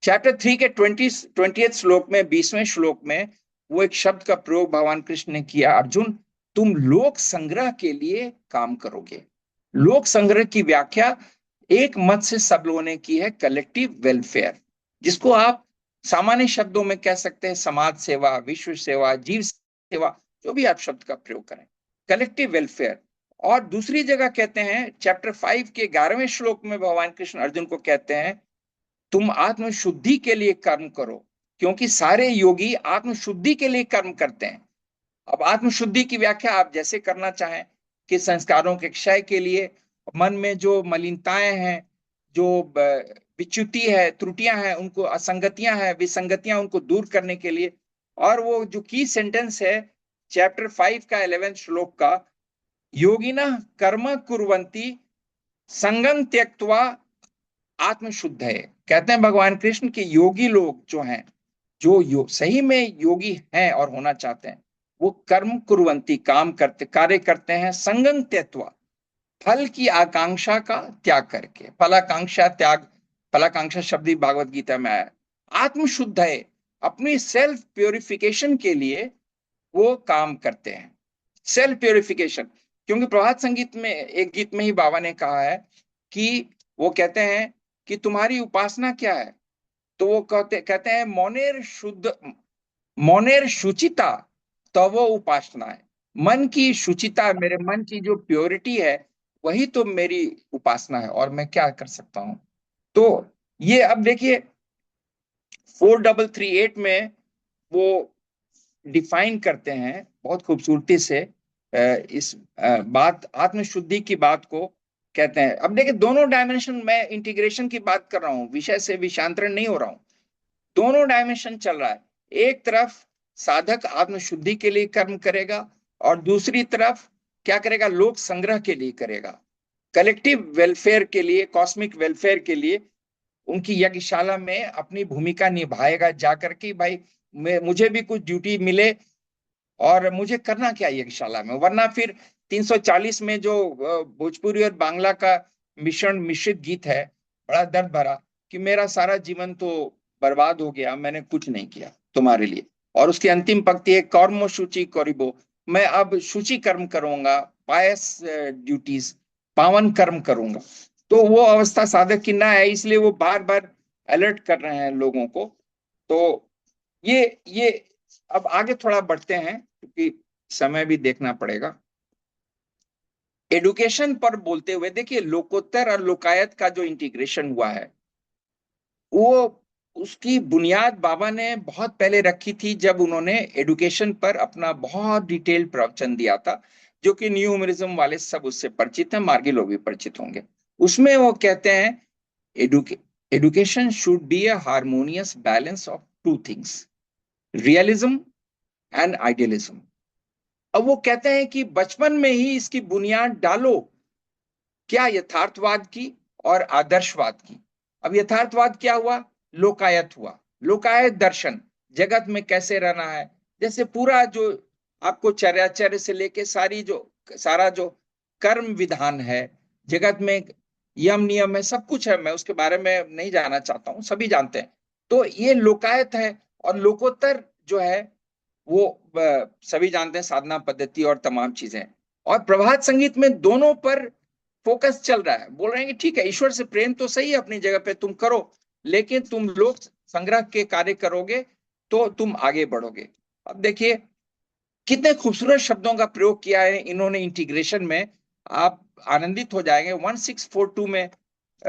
चैप्टर 3 के 20th श्लोक में, 20वें श्लोक में वो एक शब्द का प्रयोग भगवान कृष्ण ने किया, अर्जुन तुम लोक संग्रह के लिए काम करोगे। लोक संग्रह की व्याख्या एक मत से सब लोगों ने की है, कलेक्टिव वेलफेयर, जिसको आप सामान्य शब्दों में कह सकते हैं समाज सेवा, विश्व सेवा, जीव सेवा, जो भी आप शब्द का प्रयोग करें, कलेक्टिव वेलफेयर। और दूसरी जगह कहते हैं चैप्टर 5 के 11वें श्लोक में भगवान कृष्ण अर्जुन को कहते हैं, तुम आत्मशुद्धि के लिए कर्म करो, क्योंकि सारे योगी आत्मशुद्धि के लिए कर्म करते हैं। अब आत्मशुद्धि की व्याख्या आप जैसे करना चाहें, कि संस्कारों के क्षय के लिए, मन में जो मलिनताएं हैं, जो विच्युति है, त्रुटियां हैं, उनको असंगतियां हैं, विसंगतियां, उनको दूर करने के लिए। और वो जो की सेंटेंस है चैप्टर 5 का 11वें श्लोक का, योगिना कर्म कुर्वन्ति संगं त्यक्त्वा आत्मशुद्ध है। कहते हैं भगवान कृष्ण कि योगी लोग जो हैं, जो सही में योगी हैं और होना चाहते हैं, वो कर्म कुर्वन्ति कार्य करते हैं, संगं त्यक्त्वा फल की आकांक्षा का त्याग करके। फलाकांक्षा त्याग, फलाकांक्षा शब्द भी भागवत गीता में आया। आत्मशुद्ध है, अपनी सेल्फ प्योरिफिकेशन के लिए वो काम करते हैं, सेल्फ प्योरिफिकेशन। क्योंकि प्रभात संगीत में एक गीत में ही बाबा ने कहा है कि वो कहते हैं कि तुम्हारी उपासना क्या है, तो वो कहते हैं मौनेर शुचिता, तो वो उपासना है। मन की शुचिता, मेरे मन की जो प्योरिटी है, वही तो मेरी उपासना है, और मैं क्या कर सकता हूं। तो ये अब देखिए 4338 में वो डिफाइन करते हैं बहुत खूबसूरती से इस बात, आत्मशुद्धि की बात को कहते हैं। अब देखिए दोनों डायमेंशन, मैं इंटीग्रेशन की बात कर रहा हूं, विषय से विषयांतरण नहीं हो रहा हूं, दोनों डायमेंशन चल रहा है। एक तरफ साधक आत्मशुद्धि के लिए कर्म करेगा, और दूसरी तरफ क्या करेगा, लोक संग्रह के लिए करेगा, कलेक्टिव वेलफेयर के लिए, कॉस्मिक वेलफेयर के लिए उनकी यज्ञशाला में अपनी भूमिका निभाएगा जाकर के। भाई मुझे भी कुछ ड्यूटी मिले, और मुझे करना क्या यज्ञशाला में, वरना फिर 340 में जो भोजपुरी और बांग्ला का मिश्रण मिश्रित गीत है, बड़ा दर्द भरा, कि मेरा सारा जीवन तो बर्बाद हो गया, मैंने कुछ नहीं किया तुम्हारे लिए। और उसकी अंतिम पंक्ति है, कर्म शुचि करिबो, मैं अब शुचि कर्म करूंगा, पायस ड्यूटीज, पावन कर्म करूंगा। तो वो अवस्था साधक की ना है, इसलिए वो बार बार अलर्ट कर रहे हैं लोगों को। तो ये अब आगे थोड़ा बढ़ते हैं, क्योंकि समय भी देखना पड़ेगा। एडुकेशन पर बोलते हुए देखिए, लोकोत्तर और लोकायत का जो इंटीग्रेशन हुआ है, वो उसकी बुनियाद बाबा ने बहुत पहले रखी थी, जब उन्होंने एडुकेशन पर अपना बहुत डिटेल प्रवचन दिया था, जो कि न्यू ह्यूमनिज्म वाले सब उससे परिचित हैं, मार्गी लोग भी परिचित होंगे। उसमें वो कहते हैं, education should be a harmonious balance of two things, realism and idealism. अब वो कहते हैं कि बचपन में ही इसकी बुनियाद डालो, क्या, यथार्थवाद की और आदर्शवाद की। अब यथार्थवाद क्या हुआ, लोकायत हुआ, लोकायत दर्शन, जगत में कैसे रहना है, जैसे पूरा जो आपको चर्याचर्य से लेके सारा जो कर्म विधान है, जगत में यम नियम है, सब कुछ है, मैं उसके बारे में नहीं जानना चाहता हूं, सभी जानते हैं। तो ये लोकायत है। और लोकोत्तर जो है वो सभी जानते हैं, साधना पद्धति और तमाम चीजें। और प्रभात संगीत में दोनों पर फोकस चल रहा है। बोल रहे हैं कि ठीक है, ईश्वर से प्रेम तो सही है अपनी जगह पे, तुम करो, लेकिन तुम लोक संग्रह के कार्य करोगे तो तुम आगे बढ़ोगे। अब देखिए कितने खूबसूरत शब्दों का प्रयोग किया है इन्होंने इंटीग्रेशन में, आप आनंदित हो जाएंगे। 1642 में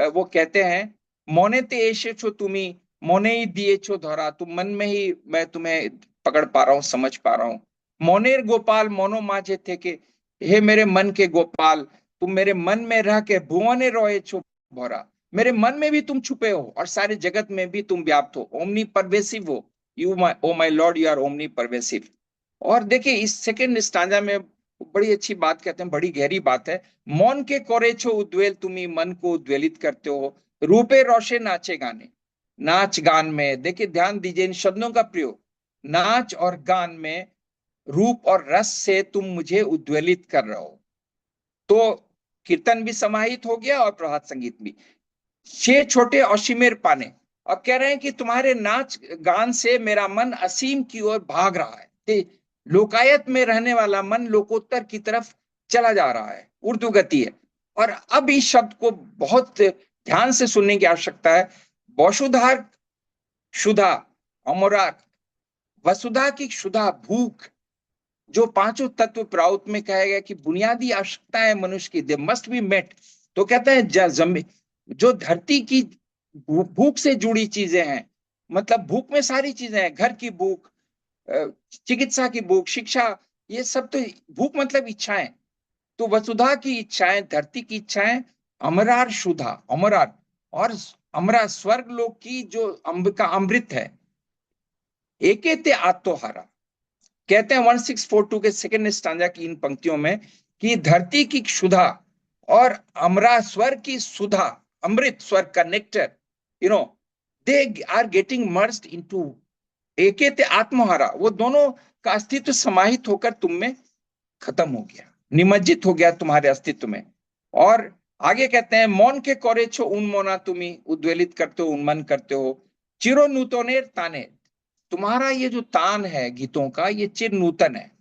वो कहते हैं, मोने ते ऐसे छो तुम्ही, मोने ही दिए छो धरा, तुम मन में ही मैं तुम्हें पकड़ पा रहा हूँ, समझ पा रहा हूँ। मोनेर गोपाल मोनो माझे थे के, हे मेरे मन के गोपाल, तुम मेरे मन में रह के भुवने रोए छो भोरा, मेरे मन में भी तुम छुपे हो और सारे जगत में भी तुम व्याप्त हो, ओमनी परवेसिव हो, you my O my lord, you are omnipervasive. और देखिए इस सेकंड स्टांजा में बड़ी अच्छी बात कहते हैं, बड़ी गहरी बात है। मौन के कोरे छो उद्वेल, तुम्ही मन को उद्वेलित करते हो, रूपे रोशे नाचे गाने, नाच गान में देखिए ध्यान दीजिए इन शब्दों का प्रयोग, नाच और गान में रूप और रस से तुम मुझे उद्वेलित कर रहे हो। तो कीर्तन भी समाहित हो गया और प्रभात संगीत भी। छह छोटे असीमेर पाने, अब कह रहे हैं कि तुम्हारे नाच गान से मेरा मन असीम की ओर भाग रहा है, लोकायत में रहने वाला मन लोकोत्तर की तरफ चला जा रहा है, उर्दू गति है। और अब इस शब्द को बहुत ध्यान से सुनने की आवश्यकता है। वसुधार क्षुधा, अमरा, वसुधा की क्षुधा, भूख, जो पांचों तत्व प्राउत में कहा गया कि बुनियादी आवश्यकताएं मनुष्य की, दे मस्ट बी मेट। तो कहते हैं जो धरती की भूख से जुड़ी चीजें हैं, मतलब भूख में सारी चीजें हैं, घर की भूख, चिकित्सा की भूख, शिक्षा, ये सब तो भूख मतलब इच्छाएं। तो वसुधा की इच्छाएं, धरती की इच्छाएं, अमरार शुद्धा, अमरार, और अमरा स्वर्ग लोक की जो अम्ब का अमृत है, एके ते आत्तोहारा। कहते हैं 1642 के सेकंड स्टांजा की इन पंक्तियों में कि धरती की क्षुधा और अमरा स्वर्ग की सुधा, अमृत स्वर्ग का nectar, you know, they are getting merged into एके ते आत्महारा, वो दोनों का अस्तित्व समाहित होकर तुम में खत्म हो गया, निमज्जित हो गया तुम्हारे अस्तित्व में। और आगे कहते हैं, मौन के कोरे छो उन्मोना, तुम्ही उद्वेलित करते हो, उन्मन करते हो, चिरो नूतनेर ताने, तुम्हारा ये जो तान है गीतों का, ये चिर नूतन है,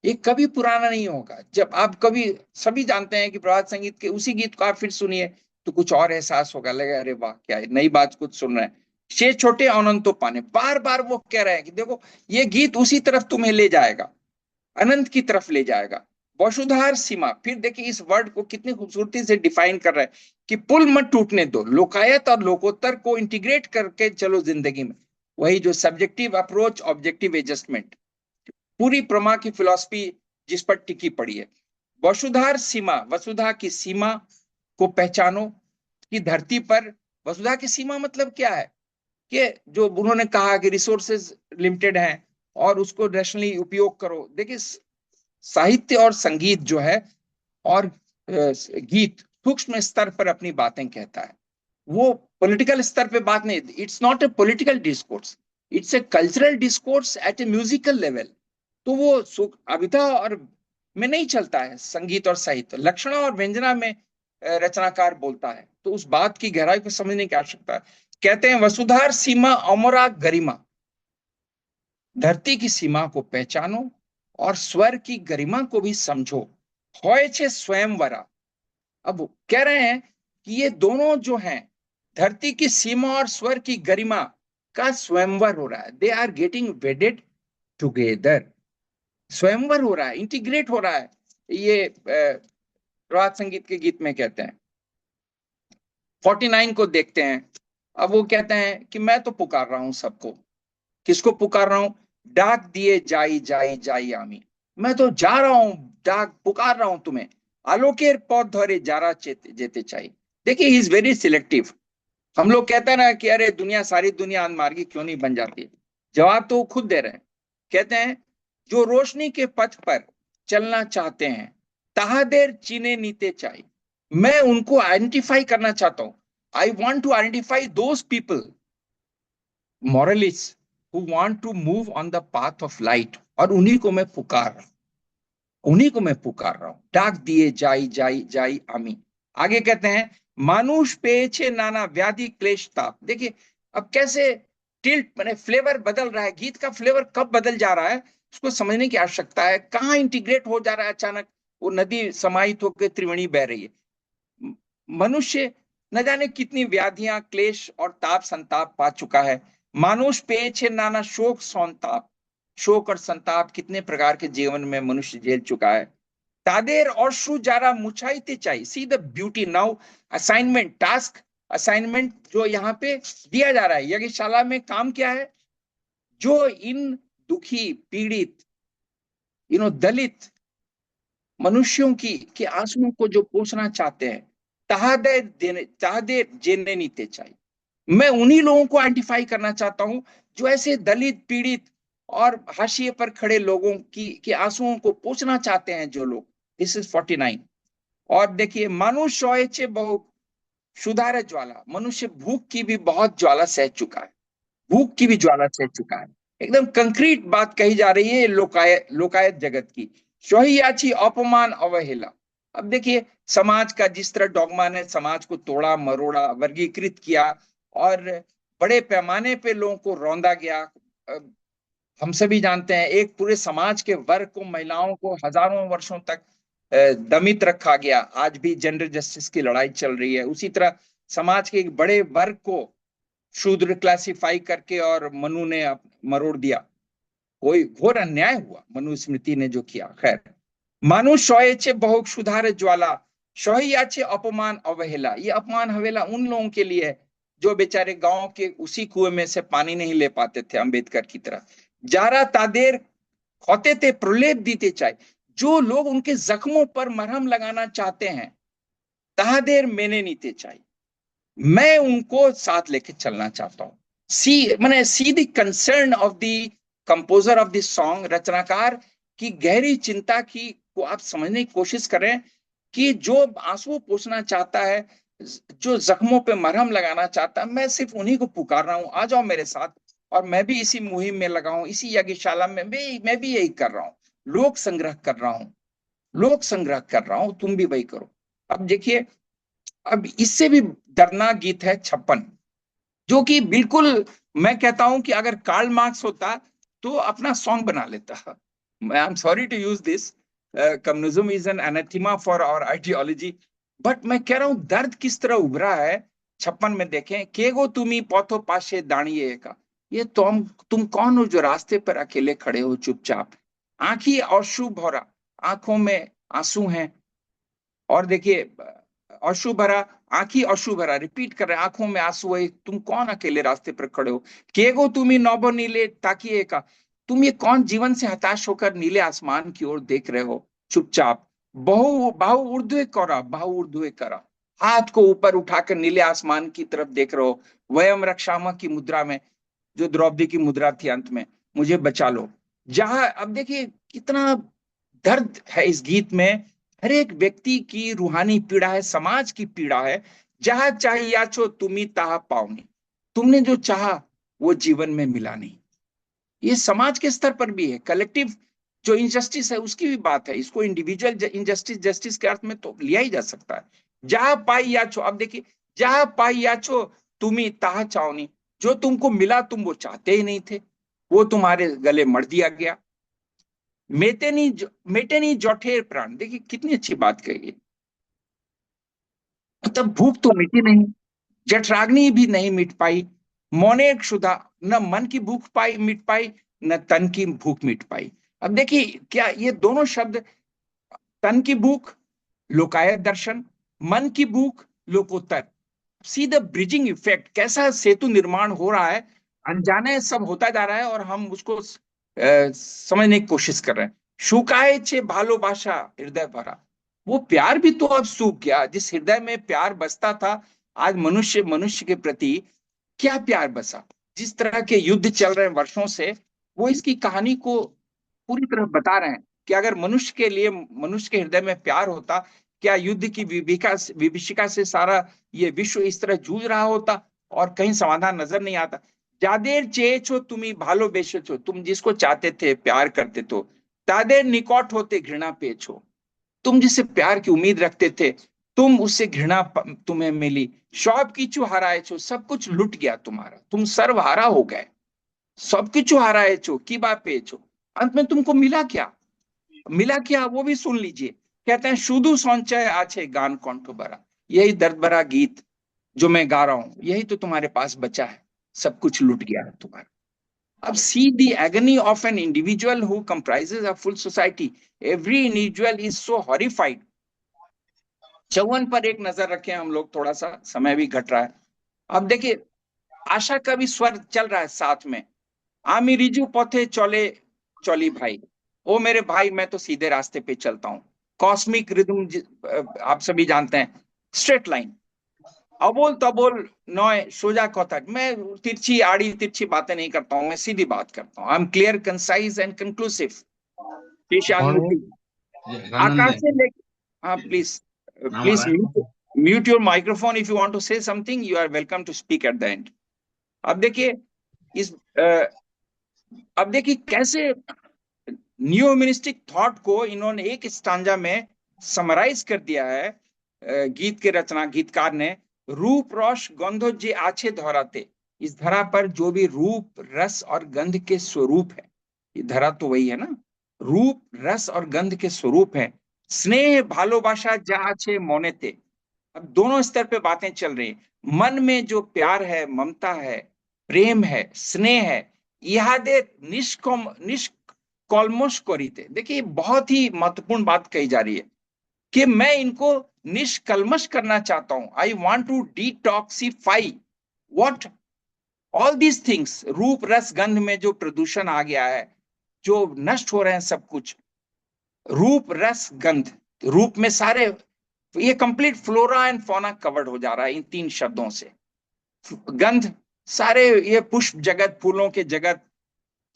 ये कभी पुराना नहीं होगा। जब आप कभी, सभी जानते हैं कि प्रभात संगीत के उसी गीत को आप फिर सुनिए तो कुछ और एहसास होगा, लगेगा अरे वाह क्या है, नई बात कुछ सुन रहे हैं। छे छोटे अनंतो पाने, बार बार वो कह रहे हैं कि देखो ये गीत उसी तरफ तुम्हें ले जाएगा, अनंत की तरफ ले जाएगा। वसुधार सीमा, फिर देखिए इस वर्ड को कितनी खूबसूरती से डिफाइन कर रहा है कि पुल मत टूटने दो, लोकायत और लोकोत्तर को इंटीग्रेट करके चलो जिंदगी में। वही जो सब्जेक्टिव अप्रोच, ऑब्जेक्टिव एडजस्टमेंट, पूरी प्रमा की फिलॉसफी जिस पर टिकी पड़ी है। वसुधार सीमा, वसुधा की सीमा को पहचानो कि धरती पर वसुधा की सीमा मतलब क्या है, कि जो उन्होंने कहा कि रिसोर्सेज लिमिटेड हैं और उसको रैशनली उपयोग करो। देखिए साहित्य और संगीत जो है, और गीत सूक्ष्म स्तर पर अपनी बातें कहता है, वो पॉलिटिकल स्तर पे बात नहीं, it's not a political discourse, it's a cultural discourse at a musical level. तो वो कविता और में नहीं चलता है, संगीत और साहित्य लक्षणा और व्यंजना में रचनाकार बोलता है। तो उस बात की गहराई को समझने की आवश्यकता है। कहते हैं वसुधार सीमा अमरा गरिमा, धरती की सीमा को पहचानो और स्वर की गरिमा को भी समझो, होए छे स्वयंवरा। अब कह रहे हैं कि ये दोनों जो हैं, धरती की सीमा और स्वर की गरिमा का स्वयंवर हो रहा है, they are getting wedded together, स्वयंवर हो रहा है, इंटीग्रेट हो रहा है। ये प्रभात संगीत के गीत में कहते हैं। 49 को देखते हैं। अब वो कहते हैं कि मैं तो पुकार रहा हूं सबको, किसको पुकार रहा हूं, डाक दिए जाई जाई जाई आमी, मैं तो जा रहा हूं, डाक पुकार रहा हूं तुम्हें, आलोकेर पौध धरे जारा चेते जेते चाहिए। देखिए ही इज वेरी सिलेक्टिव। हम लोग कहते हैं ना कि अरे दुनिया, सारी दुनिया अनमार्गी क्यों नहीं बन जाती, जवाब तो वो खुद दे रहे हैं। कहते हैं जो रोशनी के पथ पर चलना चाहते हैं, ताहादेर चीने नीते चाहिए, मैं उनको आइडेंटिफाई करना चाहता हूं। I want to identify those people, moralists who want to move on the path of light, और उन्हीं को मैं पुकार रहा हूं, उन्हीं को मैं पुकार रहा हूं, डाक दिए जाई जाई जाई आमी। आगे कहते हैं मानुष पेछे नाना व्याधि क्लेश ताप। देखिए अब कैसे टिल्ट मैंने फ्लेवर बदल रहा है, गीत का फ्लेवर कब बदल जा रहा है, उसको समझने की आवश्यकता है। कहाँ इंटीग्रेट हो जा रहा है अचानक, वो नदी समाहित होकर त्रिवेणी बह रही है। मनुष्य न जाने कितनी व्याधियां, क्लेश और ताप संताप पा चुका है। मानुष पे छे नाना शोक संताप, शोक और संताप कितने प्रकार के जीवन में मनुष्य झेल चुका है। तादेर অশ্রু যারা মুছাইতে চাই, see the beauty now. Assignment, task assignment जो यहाँ पे दिया जा रहा है यज्ञशाला में, काम क्या है? जो इन दुखी, पीड़ित, दलित मनुष्यों की के आंसुओं को जो पोंछना चाहते हैं, ताहदे जेने नीते चाहिए। मैं उन्हीं लोगों को आइडेंटिफाई करना चाहता हूं जो ऐसे दलित, पीड़ित और हाशिए पर खड़े लोगों की के आंसुओं को पोंछना चाहते हैं जो लोग। This is 49। और देखिए, मानुष रॉयचे बहुत सुधारे ज्वाला, मनुष्य भूख की भी बहुत ज्वाला सह चुका है, भूख की भी ज्वाला सह चुका है। एकदम कंक्रीट बात कही जा रही है लोकायत लोकायत जगत की। शोहियाची अपमान अवहेला। अब देखिए, समाज का जिस तरह डॉगमा ने समाज को तोड़ा मरोड़ा, वर्गीकृत किया, और बड़े पैमाने पे लोगों को रौंदा गया। हम सभी जानते हैं, एक पूरे समाज के वर्ग को, महिलाओं को हजारों वर्षों तक दमित रखा गया। आज भी जेंडर जस्टिस की लड़ाई चल रही है। उसी तरह समाज के एक बड़े वर्ग को शूद्र क्लासिफाई करके और मनु ने मरोड़ दिया। कोई घोर अन्याय हुआ मनुस्मृति ने जो किया। खैर, मानुष शौयचे बहुत सुधारे ज्वाला, शौयाचे अपमान अवहेला। ये अपमान हवेला उन लोगों के लिए है जो बेचारे गांव के उसी कुएं में से पानी नहीं ले पाते थे, अंबेडकर की तरह। जारा तादेर खोते थे प्रलेप दीते चाहे, जो लोग उनके जख्मों पर मरहम लगाना चाहते हैं, तादेर मैंने नीते चाहिए, मैं उनको साथ लेके चलना चाहता हूं। See the concern of the composer of this song, रचनाकार की गहरी चिंता की को आप समझने की कोशिश करें कि जो आंसू पोंछना चाहता है, जो जख्मों पे मरहम लगाना चाहता है, मैं सिर्फ उन्हीं को पुकार रहा हूं, आ जाओ मेरे साथ। और मैं भी इसी मुहिम में लगा हूं, इसी यज्ञशाला में मैं भी यही कर रहा हूं। लोक संग्रह कर रहा हूं, लोक संग्रह कर रहा हूं, तुम भी वही करो। अब देखिए, अब इससे भी दर्दनाक गीत है 56, जो कि बिल्कुल, मैं कहता हूं कि अगर कार्ल मार्क्स होता तो अपना सॉन्ग बना लेता। I am sorry to use this, communism is an anathema for our ideology, but मैं कह रहा हूं दर्द किस तरह उभरा है 56 में। देखें, केगो तुम्ही पौथो पाशे दाणिये का, ये तुम कौन हो जो रास्ते पर अकेले खड़े हो चुपचाप। आंखी आंसू भरा, आंखों में आंसू हैं। और देखिए, अश्रु भरा, आंखी अश्रु भरा, रिपीट कर रहे हैं, आंखों में आंसू है, तुम कौन अकेले रास्ते पर खड़े हो। केगो तुम्ही नौबो नीले ताकिए का, तुम ये कौन जीवन से हताश होकर नीले आसमान की ओर देख रहे हो चुपचाप। बहु बाहु ऊर्ध्वे करा, बाहु ऊर्ध्वे करा, हाथ को ऊपर उठाकर नीले आसमान की तरफ देख रहे हो। वयम रक्षामा की मुद्रा में, जो द्रौपदी की मुद्रा थी अंत में, मुझे बचा लो। जहां, अब देखिए कितना दर्द है इस गीत में। हर एक व्यक्ति की रूहानी पीड़ा है, समाज की पीड़ा है। जहां चाहिए छो तुम्ही ताहा पाओनी, तुमने जो चाहा वो जीवन में मिला नहीं। ये समाज के स्तर पर भी है, कलेक्टिव जो इनजस्टिस है उसकी भी बात है। इसको इंडिविजुअल इनजस्टिस जस्टिस के अर्थ में तो लिया ही जा सकता है। जहां पाई या छो, अब देखिए, जहां पाई या छो तुम्ही ताहा चाओनी, जो तुमको मिला तुम वो चाहते ही नहीं थे, वो तुम्हारे गले मर दिया गया। मेटे नहीं जौठे प्राण, देखिए कितनी अच्छी बात कही है। मतलब भूख तो मिटी नहीं, जठराग्नि भी नहीं मिट पाई। मौने क्षुधा, न मन की भूख पाई मिट पाई, न तन की भूख मिट पाई। अब देखिए, क्या ये दोनों शब्द, तन की भूख लोकायत दर्शन, मन की भूख लोकोत्तर, सी द ब्रिजिंग इफेक्ट, कैसा सेतु निर्माण हो रहा है। अनजाने सब होता जा रहा है और हम उसको समझने की कोशिश कर रहे हैं। शुकाए छे भालोबाशा हृदय भरा, वो प्यार भी तो अब सूख गया। जिस हृदय में प्यार बसता था, आज मनुष्य मनुष्य के प्रति क्या प्यार बसा। जिस तरह के युद्ध चल रहे हैं वर्षों से, वो इसकी कहानी को पूरी तरह बता रहे हैं कि अगर मनुष्य के लिए, मनुष्य के हृदय में प्यार होता, क्या युद्ध की विभीषिका से सारा ये विश्व इस तरह जूझ रहा होता और कहीं समाधान नजर नहीं आता। जादेर चेचो तुम्ही भालो बेचो, तुम जिसको चाहते थे, प्यार करते तो, तादेर निकट होते घृणा पेचो, तुम जिससे प्यार की उम्मीद रखते थे, तुम उससे घृणा तुम्हें मिली। सब किचु हराए छो, सब कुछ लुट गया तुम्हारा, तुम सर्वहारा हो गए। सब किचु हराए छो की बात पे छो, अंत में तुमको मिला क्या वो भी सुन लीजिए। कहते हैं शुधु संचय आछे गान कंठ भरा, यही दर्द भरा गीत जो मैं गा रहा हूं, यही तो तुम्हारे पास बचा है, सब कुछ लूट गया है तुम्हारा। अब see the agony of an individual who comprises a full society, every individual is so horrified. 54 पर एक नजर रखें हम लोग, थोड़ा सा समय भी घट रहा है। अब देखिए आशा का भी स्वर चल रहा है साथ में। आमी रिजु पथे चले चली भाई, ओ मेरे भाई मैं तो सीधे रास्ते पे चलता हूँ। कॉस्मिक रिदम आप सभी जानते हैं, स्ट्रेट लाइन। अबोल तबोल नॉय सोजा कथा, मैं तिरछी आड़ी तिरछी बातें नहीं करता हूँ, मैं सीधी बात करता हूँ। I am clear concise and conclusive. कौन है? ईशानमूर्ति आनंद आकाश है। से लेकर, हाँ प्लीज नाम आ प्लीज रहा है। Mute your microphone, if you want to say something you are welcome to speak at the end. अब देखिए इस अब देखिए कैसे न्यूमिनिस्टिक थॉट को इन्होंने एक स्टांजा में समराइज कर दिया है गीत के रचना गीतकार ने। रूप रस गंधो जे आछे धराते, इस धरा पर जो भी रूप रस और गंध के स्वरूप है, ये धरा तो वही है ना, रूप रस और गंध के स्वरूप है। स्नेह भालोबाशा जा आछे मोनेते, अब दोनों स्तर पे बातें चल रही हैं। मन में जो प्यार है, ममता है, प्रेम है, स्नेह है, इहादे निष्कल्मश करीते। देखिए बहुत ही महत्वपूर्ण बात कही जा रही है कि मैं इनको निष्कल्मश करना चाहता हूं। I want to detoxify what all these things. रूप रस गंध में जो प्रदूषण आ गया है, जो नष्ट हो रहे हैं सब कुछ, रूप रस गंध, रूप में सारे, ये complete flora and fauna covered हो जा रहा है इन 3 शब्दों से। गंध सारे, ये पुष्प जगत, फूलों के जगत,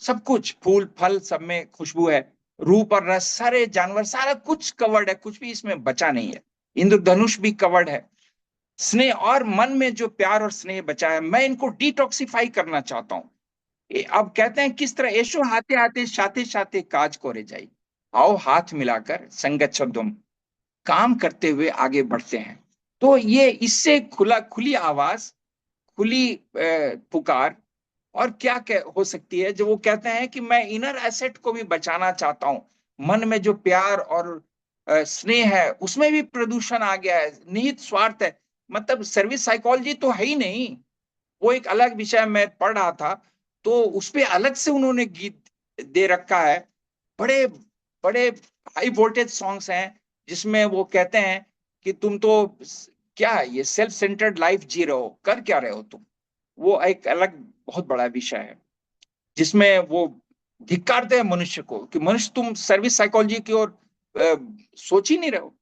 सब कुछ, फूल फल सब में खुशबू है। रूप और रस, सारे जानवर, सारा कुछ कवर्ड है, कुछ भी इसमें बचा नहीं है। इंद्रधनुष भी कवर्ड है। स्नेह और मन में जो प्यार और स्नेह बचा है, मैं इनको डिटॉक्सिफाई करना चाहता हूं। अब कहते हैं किस तरह, ऐशो हाथे हाथे शाते शाते काज करे जाई, आओ हाथ मिलाकर संगत शब्दों काम करते हुए आगे बढ़ते हैं। तो ये इससे खुली आवाज, खुली पुकार और क्या हो सकती है, जो वो कहते हैं कि मैं इनर एसेट को भी बचाना चाहता हूं। मन में जो प्यार और स्नेह है, उसमें भी प्रदूषण आ गया है, निहित स्वार्थ है। मतलब सर्विस साइकोलॉजी तो है ही नहीं, वो एक अलग विषय मैं पढ़ रहा था, तो उस पे अलग से उन्होंने गीत दे रखा है। बड़े बड़े हाई वोल्टेज सॉन्ग्स हैं जिसमें वो कहते हैं कि तुम तो क्या ये सेल्फ सेंटर्ड लाइफ जी रहे हो, कर क्या रहे हो तुम। वो एक अलग बहुत बड़ा विषय है जिसमें वो धिक्कारते हैं मनुष्य को कि मनुष्य तुम सर्विस साइकोलॉजी की ओर सोच ही नहीं रहे हो।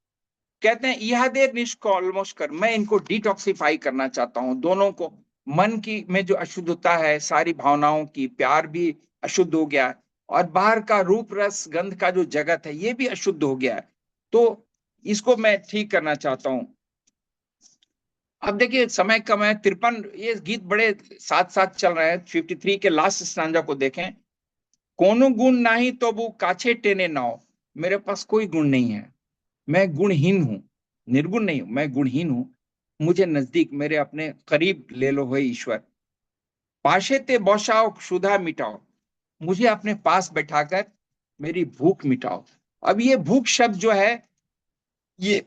कहते हैं यह देर निष्को ऑलमोस्ट कर, मैं इनको डिटॉक्सिफाई करना चाहता हूं दोनों को। मन की में जो अशुद्धता है, सारी भावनाओं की, प्यार भी अशुद्ध हो गया है, और बाहर का रूप रस गंध का जो जगत है, ये भी अशुद्ध हो गया है। तो इसको मैं ठीक करना चाहता हूं। अब देखिए समय कम है, 53 ये गीत बड़े साथ साथ चल रहे हैं। 53 के लास्ट स्टांजा को देखें। कोनो गुण नाही तो वो काछे टेने नाओ, मेरे पास कोई गुण नहीं है, मैं गुणहीन हूं, निर्गुण नहीं हूं, मैं गुणहीन हूं। मुझे नजदीक, मेरे अपने करीब ले लो हे ईश्वर। पाशे ते बौसाओ क्षुधा मिटाओ, मुझे अपने पास बैठाकर मेरी भूख मिटाओ। अब ये भूख शब्द जो है, ये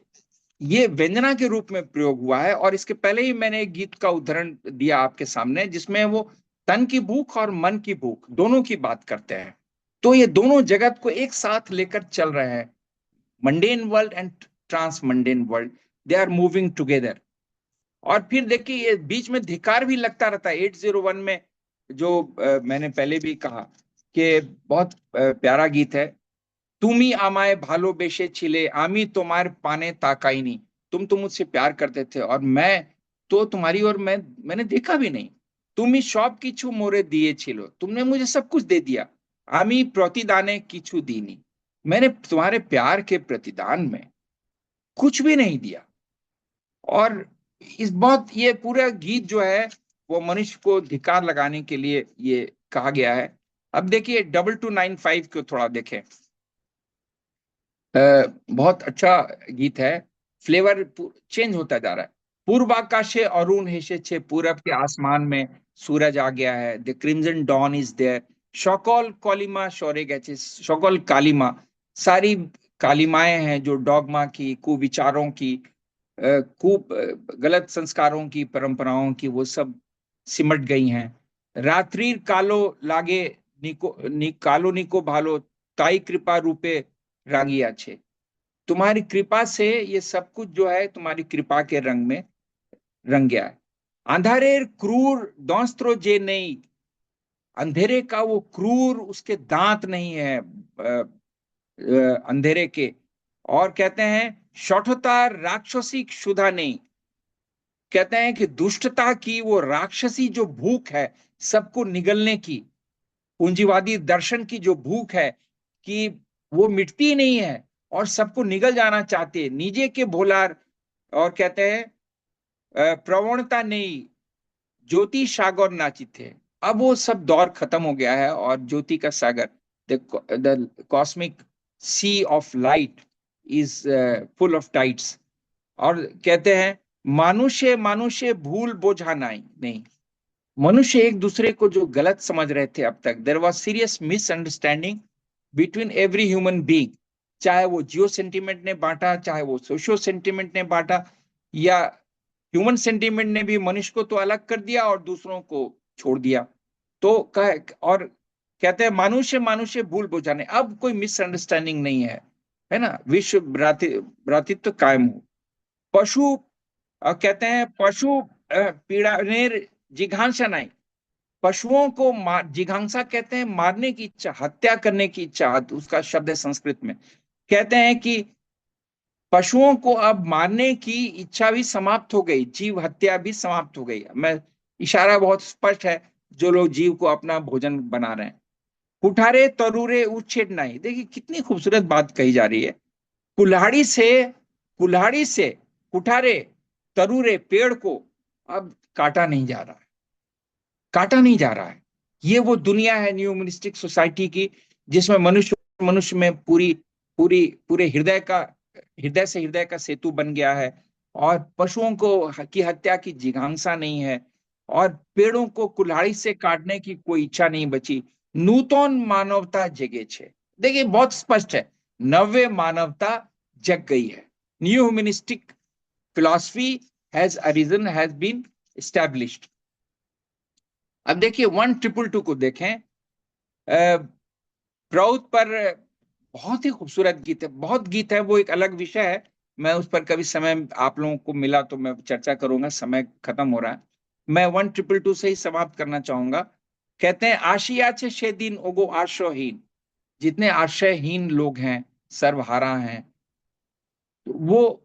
ये व्यंजना के रूप में प्रयोग हुआ है, और इसके पहले ही मैंने एक गीत का उदाहरण दिया आपके सामने जिसमें वो तन की भूख और मन की भूख दोनों की बात करते हैं। तो ये दोनों जगत को एक साथ लेकर चल रहे हैं। Mundane world and trans mundane world, they are moving together. और फिर देखिए ये बीच में धिकार भी लगता रहता है 801 में, जो मैंने पहले भी कहा कि बहुत प्यारा गीत है। तुमी आमाए भालो बेशे छिले, आमी तुम्हारे पाने ताकाइनी। तुम तो मुझसे प्यार करते थे और मैं तो तुम्हारी और मैंने देखा भी नहीं। तुमी सब किछु मोरे दिए छिलो, तुमने मुझे सब कुछ दे दिया। आमी प्रतिदाने किछु दीनी, मैंने तुम्हारे प्यार के प्रतिदान में कुछ भी नहीं दिया। और इस बहुत, ये पूरा गीत जो है वो मनुष्य को धिक्कार लगाने के लिए ये कहा गया है। अब देखिए 2295 को थोड़ा देखें। बहुत अच्छा गीत है, फ्लेवर चेंज होता जा रहा है। पूर्व आकाशे अरुण हेशे छे, पूरब के आसमान में सूरज आ गया है। The crimson dawn is there, সকল कलिमा সরে गए, সকল कालिमा, सारी कालिमाएं हैं जो डॉगमा की, कुविचारों की, गलत संस्कारों की, परंपराओं की, वो सब सिमट गई हैं। रात्रि कालो लागे कालो निको भालो, ताई कृपा रूपे रागिया छे। तुम्हारी कृपा से ये सब कुछ जो है तुम्हारी कृपा के रंग में रंग गया है। अंधारेर क्रूर दौस्त्रो जे नहीं, अंधेरे का वो क्रूर उसके दांत नहीं है अंधेरे के। और कहते हैं शठता राक्षसी क्षुधा नहीं, कहते हैं कि दुष्टता की वो राक्षसी जो भूख है सबको निगलने की, पूंजीवादी दर्शन की जो भूख है कि वो मिटती नहीं है और सबको निगल जाना चाहते हैं, नीजे के भोलार। और कहते हैं प्रवणता नहीं, ज्योति सागर नाचित है। अब वो सब दौर खत्म हो गया है और ज्योति का सागर, the cosmic sea of light is full of tides. और कहते हैं मनुष्य मनुष्य भूल बोझा नहीं, मनुष्य एक दूसरे को जो गलत समझ रहे थे अब तक, there was serious misunderstanding between every human being, चाहे वो जियो सेंटिमेंट ने बांटा, चाहे वो सोशियो सेंटिमेंट ने बांटा, या ह्यूमन सेंटिमेंट ने भी मनुष्य को तो अलग कर दिया और दूसरों को छोड़ दिया। तो और कहते हैं मनुष्य मनुष्य भूल बुझाने, अब कोई मिसअंडरस्टैंडिंग नहीं है ना, विश्व भ्रातृत्व कायम हो। पशु कहते हैं पशु पीड़ानेर जिघांसा नहीं, पशुओं को जिघांसा कहते हैं मारने की इच्छा, हत्या करने की इच्छा, उसका शब्द है संस्कृत में। कहते हैं कि पशुओं को अब मारने की इच्छा भी समाप्त हो गई, जीव हत्या भी समाप्त हो गई। मैं इशारा बहुत स्पष्ट है, जो लोग जीव को अपना भोजन बना रहे हैं। कुठारे तरूरे उच्छेद नहीं, देखिए कितनी खूबसूरत बात कही जा रही है। कुल्हाड़ी से कुठारे तरूरे पेड़ को अब काटा नहीं जा रहा है, काटा नहीं जा रहा है। ये वो दुनिया है न्यू ह्यूमनिस्टिक सोसाइटी की, जिसमें मनुष्य में पूरे हृदय से हृदय का सेतु बन गया है, और पशुओं को की हत्या की जिघांसा नहीं है, और पेड़ों को कुल्हाड़ी से काटने की कोई इच्छा नहीं बची। नूतन मानवता जगे छे, देखिए बहुत स्पष्ट है, नव्य मानवता जग गई है। New humanistic philosophy has arisen, has been established. अब देखिए 1222 को देखें, प्रौध पर बहुत ही खूबसूरत गीत है, बहुत गीत है, वो एक अलग विषय है, मैं उस पर कभी समय आप लोगों को मिला तो मैं चर्चा करूंगा, समय खत्म हो रहा है। मैं 1222 से ही समाप्त करना चाहूंगा। कहते हैं आशिया छे शे दिन ओगो आश्रयहीन, जितने आश्रयहीन लोग हैं, सर्वहारा हैं, तो वो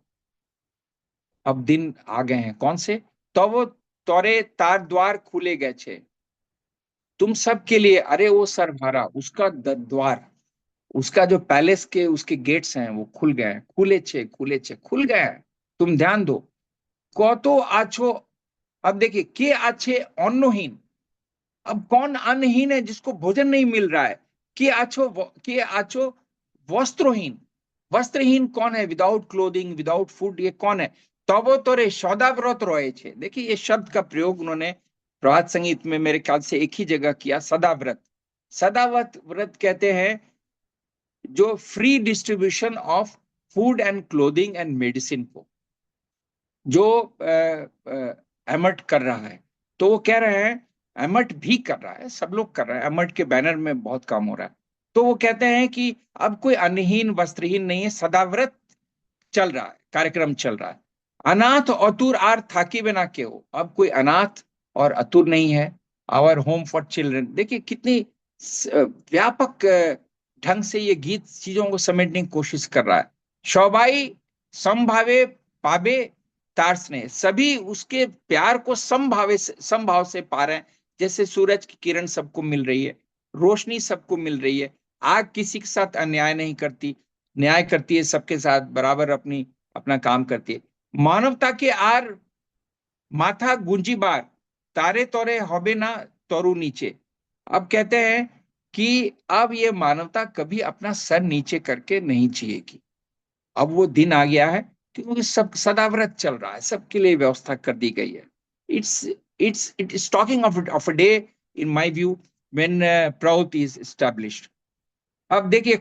अब दिन आ गए हैं। कौन से? तो वो तोरे तार द्वार खुले गए छे तुम सब के लिए। अरे वो सर्वहारा, उसका द्वार, उसका जो पैलेस के उसके गेट्स हैं वो खुल गए हैं, खुल गए हैं। तुम ध्यान दो, कतो आछो। अब देखिए के आछे अन्नहीन, अब कौन अन्नहीन है जिसको भोजन नहीं मिल रहा है? के आछो वस्त्रहीन, वस्त्रहीन कौन है? विदाउट क्लोथिंग, विदाउट फूड, ये कौन है? तबो तोरे सदाव्रत रहे छे। देखिए ये शब्द का प्रयोग उन्होंने प्रभात संगीत में मेरे ख्याल से एक ही जगह किया, सदाव्रत। व्रत कहते हैं जो free distribution of food and clothing and medicine को जो एमट कर रहा है, तो वो कह रहे हैं, एमट भी कर रहा है, सब लोग कर रहे हैं, एमट के बैनर में बहुत काम हो रहा है, तो वो कहते हैं कि अब कोई अन्नहीन वस्त्रहीन नहीं है, सदाव्रत चल रहा है, कार्यक्रम चल रहा है। अनाथ अतुर आर थाकी बिना के हो, अब कोई अनाथ और अतुर नहीं है। आवर होम फॉर चिल्ड्रन, देखिए कितनी व्यापक ढंग से ये गीत चीजों को समेटने की कोशिश कर रहा है। शौबाई समभावे पाबे तार्स ने, सभी उसके प्यार को समभाव से पा रहे हैं, जैसे सूरज की किरण सबको मिल रही है, रोशनी सबको मिल रही है, आग किसी के साथ अन्याय नहीं करती, न्याय करती है, सबके साथ बराबर अपना काम करती है। मानवता के आर माथा गुंजी बार, तारे तोरे होबे ना तोरू नीचे। अब कहते हैं कि अब ये मानवता कभी अपना सर नीचे करके नहीं जिएगी, अब वो दिन आ गया है, क्योंकि सब सदाव्रत चल रहा है, सबके लिए व्यवस्था कर दी गई है। It is talking of a day in my view when Praut is established. अब देखिए,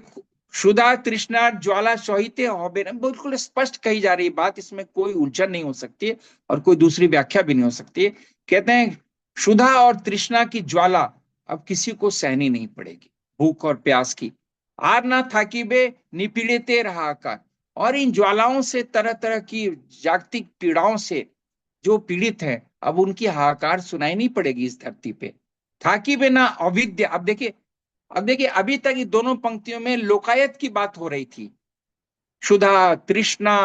क्षुधा तृष्णा ज्वाला शोहिते हौबे, बिल्कुल स्पष्ट कही जा रही बात, इसमें कोई उलझन नहीं हो सकती है और कोई दूसरी व्याख्या भी नहीं हो सकती है। कहते हैं क्षुधा और तृष्णा की ज्वाला अब किसी को सहनी नहीं पड़ेगी, भूख और प्यास की। आर ना थाकी बे निपीड़िते रहा कर, और इन ज्वालाओं से, तरह तरह की जागतिक पीड़ाओं से जो पीड़ित हैं, अब उनकी हाहाकार सुनाई नहीं पड़ेगी इस धरती पे। थाकी बे ना अविद्या, अब देखिए अभी तक ये दोनों पंक्तियों में लोकायत की बात हो रही थी, क्षुधा तृष्णा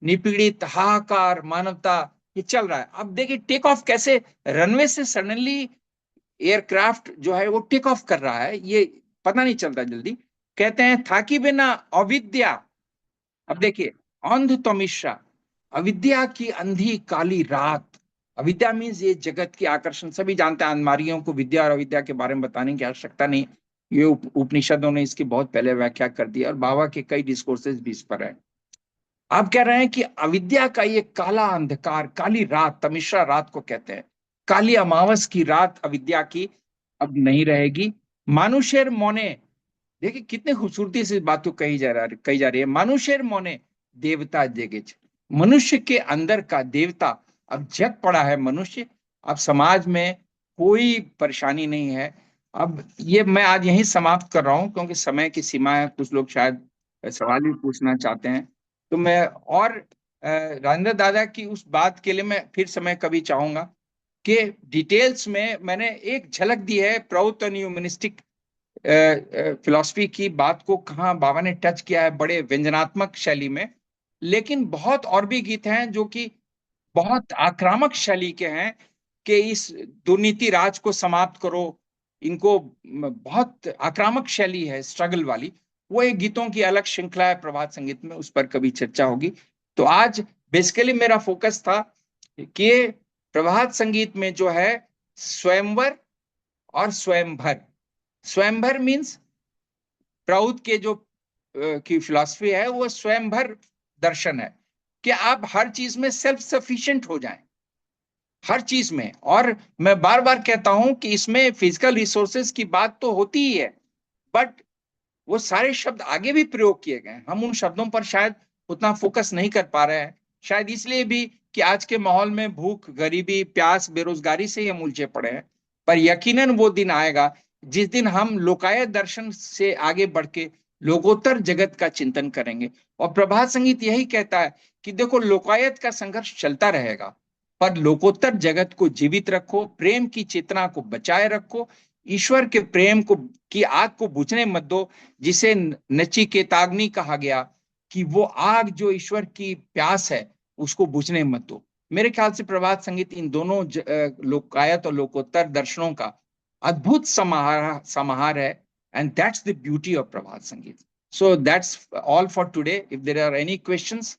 निपीड़ित हाहाकार मानवता, ये चल रहा है। अब देखिए टेक ऑफ कैसे, रनवे से सडनली एयरक्राफ्ट जो है वो टेक ऑफ कर रहा है, ये पता नहीं चलता जल्दी। कहते हैं थाकी बिना अविद्या, अब देखिए अंध तमिश्रा, अविद्या की अंधी काली रात। अविद्या मीन्स ये जगत की आकर्षण, सभी जानते हैं, अनमारियों को विद्या और अविद्या के बारे में बताने की आवश्यकता नहीं, ये उपनिषदों ने इसकी बहुत पहले व्याख्या कर दी और बाबा के कई डिस्कोर्सेज भी इस पर है। आप कह रहे हैं कि अविद्या का ये काला अंधकार, काली रात, तमिश्रा रात को कहते हैं, काली अमावस की रात अविद्या की अब नहीं रहेगी। मानुषेर मोने, देखिए कितने खूबसूरती से इस बात को कही जा रही है। मानुषेर मोने देवता जगेज, मनुष्य के अंदर का देवता अब जग पड़ा है मनुष्य, अब समाज में कोई परेशानी नहीं है। अब ये मैं आज यहीं समाप्त कर रहा हूं क्योंकि समय की सीमा है, कुछ लोग शायद सवाल भी पूछना चाहते हैं। तो मैं और राजेंद्र दादा की उस बात के लिए मैं फिर समय कभी चाहूंगा कि डिटेल्स में मैंने एक झलक दी है प्रौत ह्यूमनिस्टिक फिलॉसफी की बात को, कहाँ बाबा ने टच किया है बड़े व्यंजनात्मक शैली में, लेकिन बहुत और भी गीत हैं जो कि बहुत आक्रामक शैली के हैं कि इस दुर्नीति राज को समाप्त करो, इनको, बहुत आक्रामक शैली है स्ट्रगल वाली, वो एक गीतों की अलग श्रृंखला है प्रभात संगीत में, उस पर कभी चर्चा होगी। तो आज बेसिकली मेरा फोकस था कि प्रभात संगीत में जो है स्वयंवर और स्वयंभर। स्वयंभर मीन्स प्रौद के जो की फिलॉसफी है वो स्वयंभर दर्शन है कि आप हर चीज में सेल्फ सफिशिएंट हो जाएं, हर चीज में। और मैं बार बार कहता हूं कि इसमें फिजिकल रिसोर्सेज की बात तो होती ही है, बट वो सारे शब्द आगे भी प्रयोग किए गए, हम उन शब्दों पर शायद उतना फोकस नहीं कर पा रहे हैं, शायद इसलिए भी कि आज के माहौल में भूख, गरीबी, प्यास, बेरोजगारी से हम उलझे पड़े हैं। पर यकीनन वो दिन आएगा जिस दिन हम लोकायत दर्शन से आगे बढ़ के लोकोत्तर जगत का चिंतन करेंगे। और प्रभात संगीत यही कहता है कि देखो लोकायत का संघर्ष चलता रहेगा, पर लोकोत्तर जगत को जीवित रखो, प्रेम की चेतना को बचाए रखो, ईश्वर के प्रेम को की आग को बुझने मत दो, जिसे नचिकेताग्नि कहा गया कि वो आग जो ईश्वर की प्यास है उसको बुझने मत दो। मेरे ख्याल से प्रभात संगीत इन दोनों लोकायत और लोकोत्तर दर्शनों का अद्भुत समाहार है, and that's the beauty of Prabhat Sangeet. So that's all for today. If there are any questions,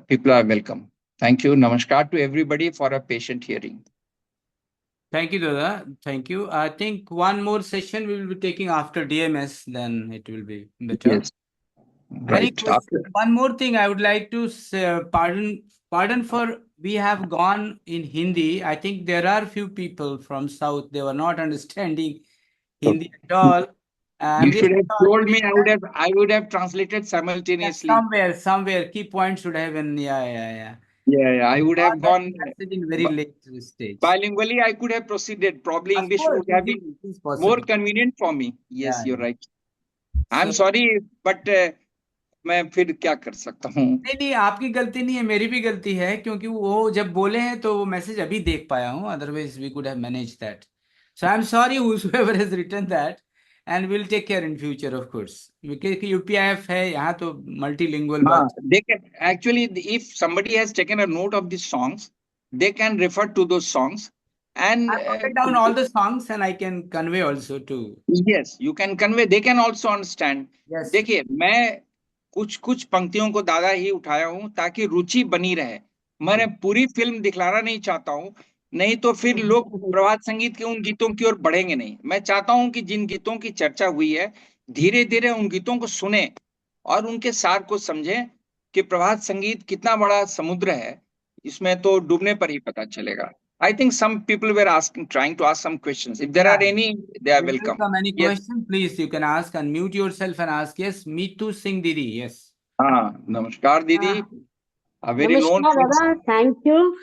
people are welcome. Thank you. Namaskar to everybody for a patient hearing. Thank you, Dada. Thank you. I think one more session we will be taking after DMS, then it will be better. Yes. Any Right. question? One more thing I would like to say, pardon for we have gone in Hindi. I think there are few people from South, they were not understanding Hindi at all. You should have told me. I would have translated simultaneously. Somewhere key points should have been, yeah. Yeah, I would have gone message in very late stage. bilingually. I could have proceeded. Probably Of English course, would have been it is possible. more convenient for me. Yes, Yeah, you're yeah. right. I'm So- sorry, but मैं फिर क्या कर सकता हूँ? नहीं, आपकी गलती नहीं है, मेरी भी गलती है, क्योंकि वो जब बोले हैं तो वो मैसेज अभी देख पाया हूँ, otherwise we could have manage that. So I am sorry whoever has written that, and we'll take care in future of course, क्योंकि यूपीआईएफ है यहाँ तो मल्टीलिंगुअल बात। They can actually, if somebody has taken a note of these songs, they can refer to those songs and I wrote down all the songs and I can convey also to. yes, you can convey. They can also understand. Yes. देखिए मैं कुछ पंक्तियों को दादा ही उठाया हूं ताकि रुचि बनी रहे। मैं पूरी फिल्म दिखलाना नहीं चाहता हूं, नहीं तो फिर लोग प्रभात संगीत के उन गीतों की ओर बढ़ेंगे नहीं। मैं चाहता हूं कि जिन गीतों की चर्चा हुई है धीरे धीरे उन गीतों को सुने और उनके सार को समझें कि प्रभात संगीत कितना बड़ा समुद्र है, इसमें तो डूबने पर ही पता चलेगा। I think some people were trying to ask some questions. If there are any, they are welcome. Any Yes. question, please, you can ask. Unmute yourself and ask. Yes, Meetu Singh Didi. Yes. हाँ, नमस्कार दीदी. A very known नमस्कार face. दादा, thank you.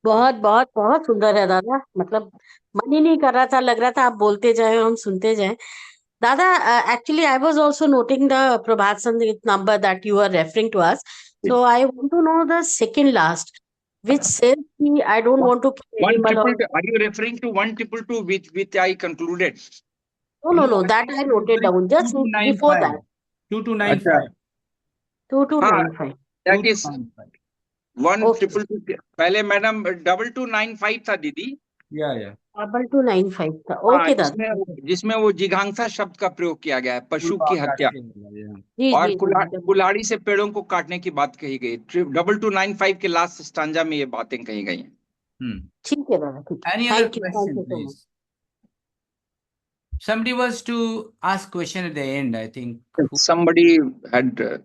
बहुत बहुत बहुत सुंदर है दादा. मतलब मन ही नहीं कर रहा था, लग रहा था आप बोलते जाए हम सुनते जाए. दादा, actually I was also noting the Prabhat Sangeet number that you are referring to us. So I want to know the second last, which says कि I don't want to kill animal or 122. Are you referring to 122 which I concluded? no, that I noted down just before that. 2295. 2295. That is 2295. 122. पहले madam 2295 था दीदी. Yeah. 2295 था. हाँ, Okay दादा. जिसमें वो जिघांसा शब्द का प्रयोग किया गया है, पशु की हत्या जी और जी जी. कुल्हाड़ी से पेड़ों को काटने की बात कही गई. 2295 के लास्ट स्टांजा में ये बातें कही गई हैं. ठीक है दादा, ठीक है. Any other Thank you question, so much. please? Somebody was to ask question at the end, I think. Somebody had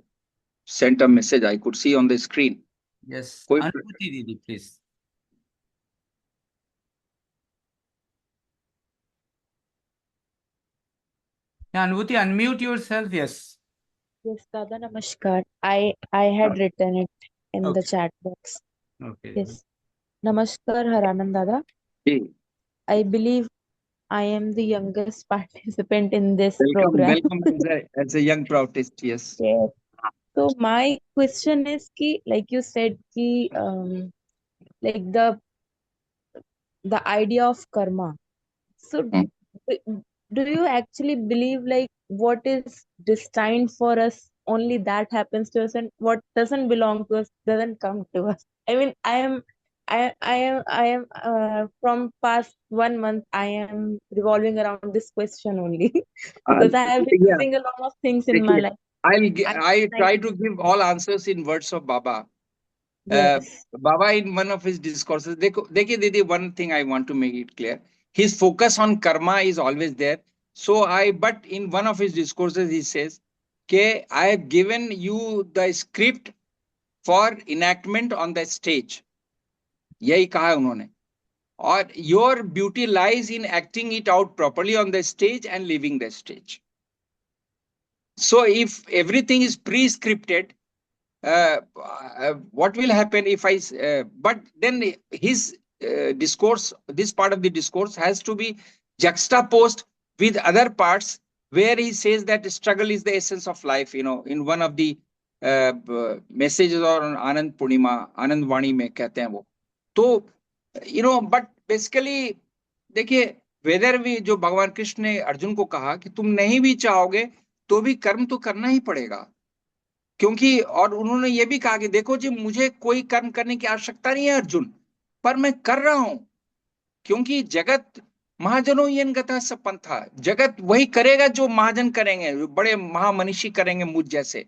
sent a message I could see on the screen. Yes. कोई Anubhuti Didi, please. Yeah, Anubhuti, unmute yourself. Yes. Yes, Dada, namaskar. I had written it in the Okay. chat box. Okay. Yes. Namaskar, Haranand Dada. Ji. I believe I am the youngest participant in this Welcome program. as a young proudest. Yes. Yes. So my question is ki, like you said, ki like the idea of karma. So do you actually believe like what is destined for us, only that happens to us, and what doesn't belong to us doesn't come to us? I mean, I am from past 1 month I am revolving around this question only because I have been yeah. doing a lot of things in my life. I try to give all answers in words of Baba. Yes. Baba in one of his discourses, देखिए दीदी, one thing I want to make it clear. His focus on karma is always there. But in one of his discourses, he says, "Okay, I have given you the script for enactment on the stage." यही कहा है उन्होंने. और your beauty lies in acting it out properly on the stage and leaving the stage. So if everything is pre-scripted, what will happen if but then his discourse, this part of the discourse has to be juxtaposed with other parts where he says that struggle is the essence of life, in one of the messages on Anand Purnima, Anand Vani में कहते हैं वो. तो but basically देखिए, weather भी जो भगवान कृष्ण ने अर्जुन को कहा कि तुम नहीं भी चाहोगे तो भी कर्म तो करना ही पड़ेगा, क्योंकि और उन्होंने ये भी कहा कि देखो जी, मुझे कोई कर्म करने की आवश्यकता नहीं है अर्जुन, पर मैं कर रहा हूं क्योंकि जगत महाजनों येन गतः सपंथा, जगत वही करेगा जो महाजन करेंगे, बड़े महामनीषी करेंगे मुझ जैसे.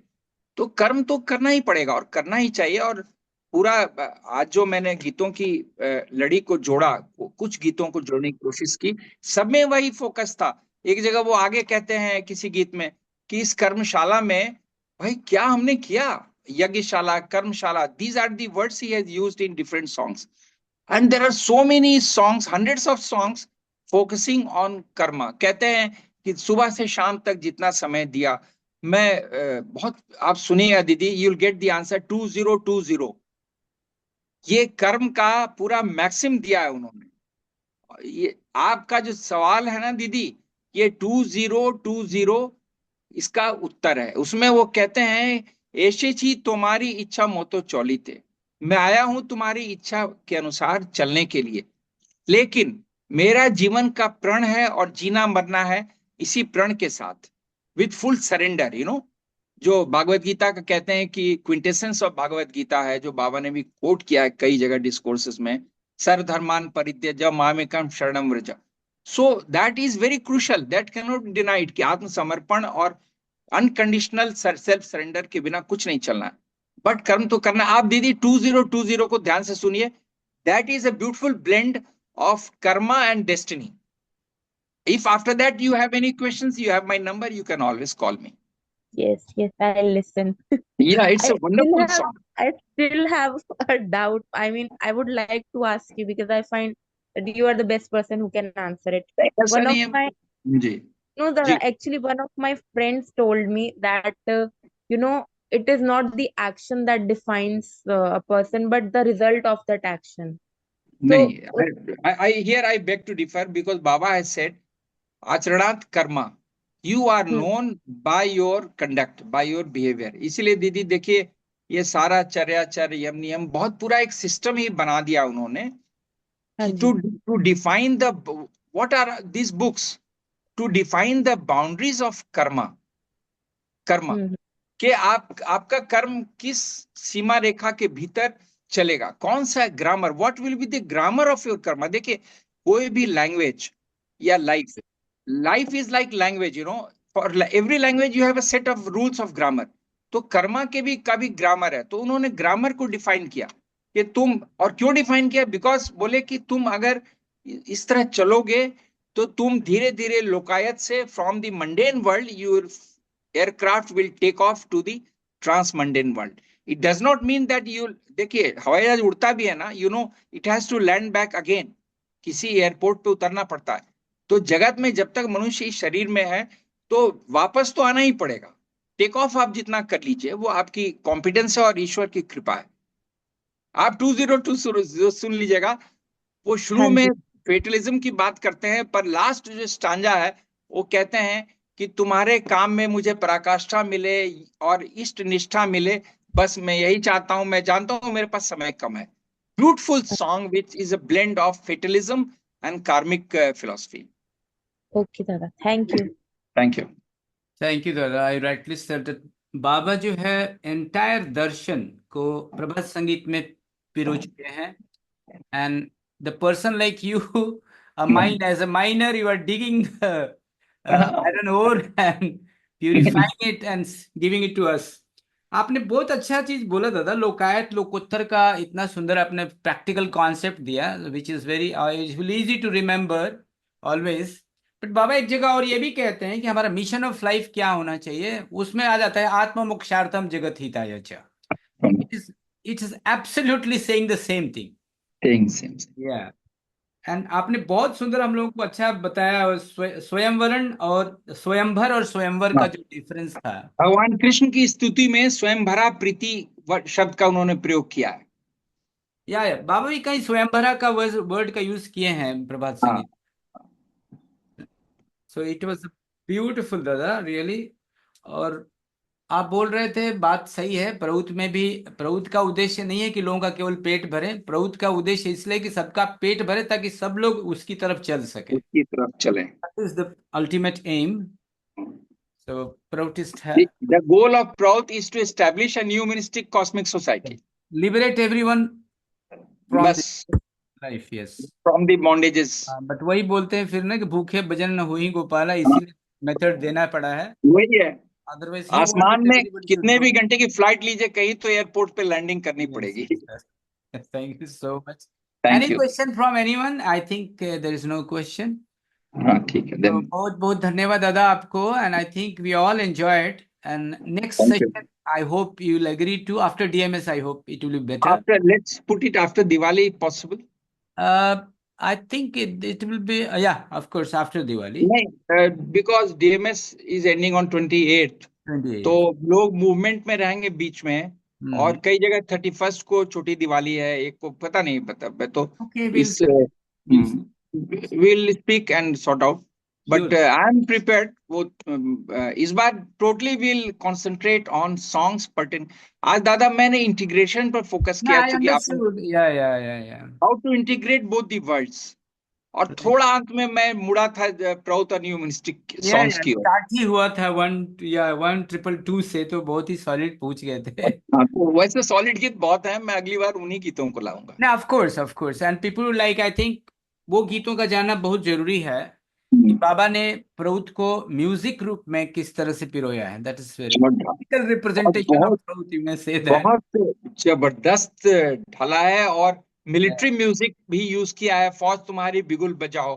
तो कर्म तो करना ही पड़ेगा और करना ही चाहिए. और पूरा आज जो मैंने गीतों की लड़ी को जोड़ा, कुछ गीतों को जोड़ने की कोशिश की, सब में वही फोकस था. एक जगह वो आगे कहते हैं किसी गीत में कि इस कर्मशाला में भाई क्या हमने किया, यज्ञशाला, कर्मशाला, these are the words he has used in different songs. And there are so many songs, hundreds of songs focusing on karma. कहते हैं कि सुबह से शाम तक जितना समय दिया, मैं बहुत, आप सुनिएगा दीदी, you'll get the answer 2020. ये कर्म का पूरा मैक्सिम दिया है उन्होंने. ये आपका जो सवाल है ना दीदी, ये 2020 इसका उत्तर है. उसमें वो कहते हैं, ऐसे ही तुम्हारी इच्छा मोतो चौलीते, मैं आया हूं तुम्हारी इच्छा के अनुसार चलने के लिए, लेकिन मेरा जीवन का प्रण है और जीना मरना है इसी प्रण के साथ, विथ फुल सरेंडर. जो भागवत गीता का कहते हैं कि क्विंटेसेंस ऑफ भागवत गीता है, जो बाबा ने भी कोट किया है कई जगह डिस्कोर्सेस में, सर्वधर्मान परित्यज मामेकम शरणम Vraj. So that is very crucial, that can not be denied कि आत्मसमर्पण और अनकंडीशनल सेल्फ सरेंडर के बिना कुछ नहीं चलना है, बट कर्म तो करना. आप दीदी 2020 को ध्यान से सुनिए, that is a beautiful blend of Karma and destiny. If after that you have any questions, you have my number, you can always call me. Yes, I'll listen. Yeah, it's a wonderful song. I still have a doubt. I mean, I would like to ask you because I find that you are the best person who can answer it. ऐसा One of नहीं my है जी No, जी actually, one of my friends told me that, it is not the action that defines a person, but the result of that action. So, नहीं I here I beg to differ because Baba has said आचरणात् कर्मा you are hmm, known by your conduct by your behaviour इसीलिए दीदी देखिए ये सारा चर्याचर यम नियम बहुत पूरा एक सिस्टम ही बना दिया उन्होंने हाँ कि जी, to define the what are this books to define the boundaries of karma karma hmm, कि आपका कर्म किस सीमा रेखा के भीतर चलेगा कौन सा grammar what will be the grammar of your Karma देखिए कोई भी लैंग्वेज या life is like language for every language you have a set of rules of grammar तो कर्मा के भी का भी ग्रामर है तो उन्होंने ग्रामर को डिफाइन किया कि तुम और क्यों डिफाइन किया बिकॉज बोले कि तुम अगर इस तरह चलोगे तो तुम धीरे धीरे लोकायत से from the mundane world you're aircraft will take off to the transmundane world. It does not mean that you देखिए हवाई जहाज उड़ता भी है ना it has to land back again किसी एयरपोर्ट पे उतरना पड़ता है तो जगत में जब तक मनुष्य इस शरीर में है तो वापस तो आना ही पड़ेगा टेक ऑफ आप जितना कर लीजिए वो आपकी कॉम्पिटेंस है और ईश्वर की कृपा है आप 202 सुन लीजिएगा वो शुरू हाँ में जी, फेटलिज्म की बात करते हैं पर लास्ट जो स्टांजा है वो कहते हैं कि तुम्हारे काम में मुझे पराकाष्ठा मिले और इष्ट निष्ठा मिले बस मैं यही चाहता हूं मैं जानता हूं मेरे पास समय कम है beautiful song which is a blend of fatalism and कार्मिक फिलॉसफी okay, दादा, thank you. Thank you thank you दादा आई राइटली सेड दैट बाबा जो है एंटायर दर्शन को प्रभात संगीत में पिरो चुके हैं and the person like you a mine as a miner you are digging the iron ore and purifying it and giving it to us आपने बहुत अच्छा चीज बोला दादा लोकायत लोकोत्तर का इतना सुंदर आपने प्रैक्टिकल कॉन्सेप्ट दिया which is very easy to remember always but Baba एक जगह और ये भी कहते हैं कि हमारा मिशन ऑफ लाइफ क्या होना चाहिए उसमें आ जाता है आत्म मोक्षार्थम जगत हिताय च it is absolutely saying the same thing या एंड आपने बहुत सुंदर हम लोगों को अच्छा बताया स्वयंवरण और स्वयंवर और स्वयंवर का जो डिफरेंस था भगवान कृष्ण की स्तुति में स्वयं भरा प्रीति शब्द का उन्होंने प्रयोग किया है या बाबा भी कहीं स्वयंवरा का वर्ड का यूज किए हैं प्रभात हाँ संगीत सो इट वाज ब्यूटीफुल दादा रियली और आप बोल रहे थे बात सही है प्रउत में भी प्रउत का उद्देश्य नहीं है कि लोगों का केवल पेट भरे प्रउत का उद्देश्य इसलिए कि सबका पेट भरे ताकि सब लोग उसकी तरफ चल सके उसकी तरफ चले that is the ultimate aim so Proutist है The goal of Prout is to establish a new mystic cosmic society. Liberate everyone from बस life yes from the bondages. But वही बोलते हैं फिर ना कि भूखे भजन न हुई गोपाला इसीलिए मेथड देना पड़ा है वही है अदरवाइज आसमान में कितने भी घंटे की फ्लाइट लीजिए कहीं तो एयरपोर्ट पे लैंडिंग करनी पड़ेगी thank you so much thank any you question from anyone I think there is no question हाँ ठीक है तो देन बहुत बहुत धन्यवाद दादा आपको and I think we all enjoyed and next thank you session I hope you will agree to after DMS I hope it will be better after let's put it after Diwali possible I think it will be yeah of course after Diwali नहीं because DMs is ending on 28 तो 28 लोग movement में रहेंगे बीच में और कई जगह 31 को छोटी दिवाली है एक को पता नहीं पता मैं तो okay इस we'll speak and sort out but sure. I am prepared वो इस बार totally will concentrate on songs pertain आज दादा मैंने इंटीग्रेशन पर फोकस Yeah, किया I क्योंकि आपने understood. Yeah. how to integrate both the worlds और थोड़ा अंत में मैं मुड़ा था प्रौत और न्यूमनिस्टिक सॉन्ग्स की ओर स्टार्ट ही हुआ था 1222 से तो बहुत ही सॉलिड पूछ गए थे हाँ, तो वैसे सॉलिड गीत बहुत हैं मैं अगली बार उन्हीं गीतों को लाऊंगा ना of course and people like I think वो गीतों का जानना बहुत जरूरी है कि बाबा ने प्रउत को म्यूजिक रूप में किस तरह से पिरोया है that is very practical representation of Prout you may say that बहुत जबरदस्त ढला है और मिलिट्री म्यूजिक भी यूज किया है फौज तुम्हारी बिगुल बजाओ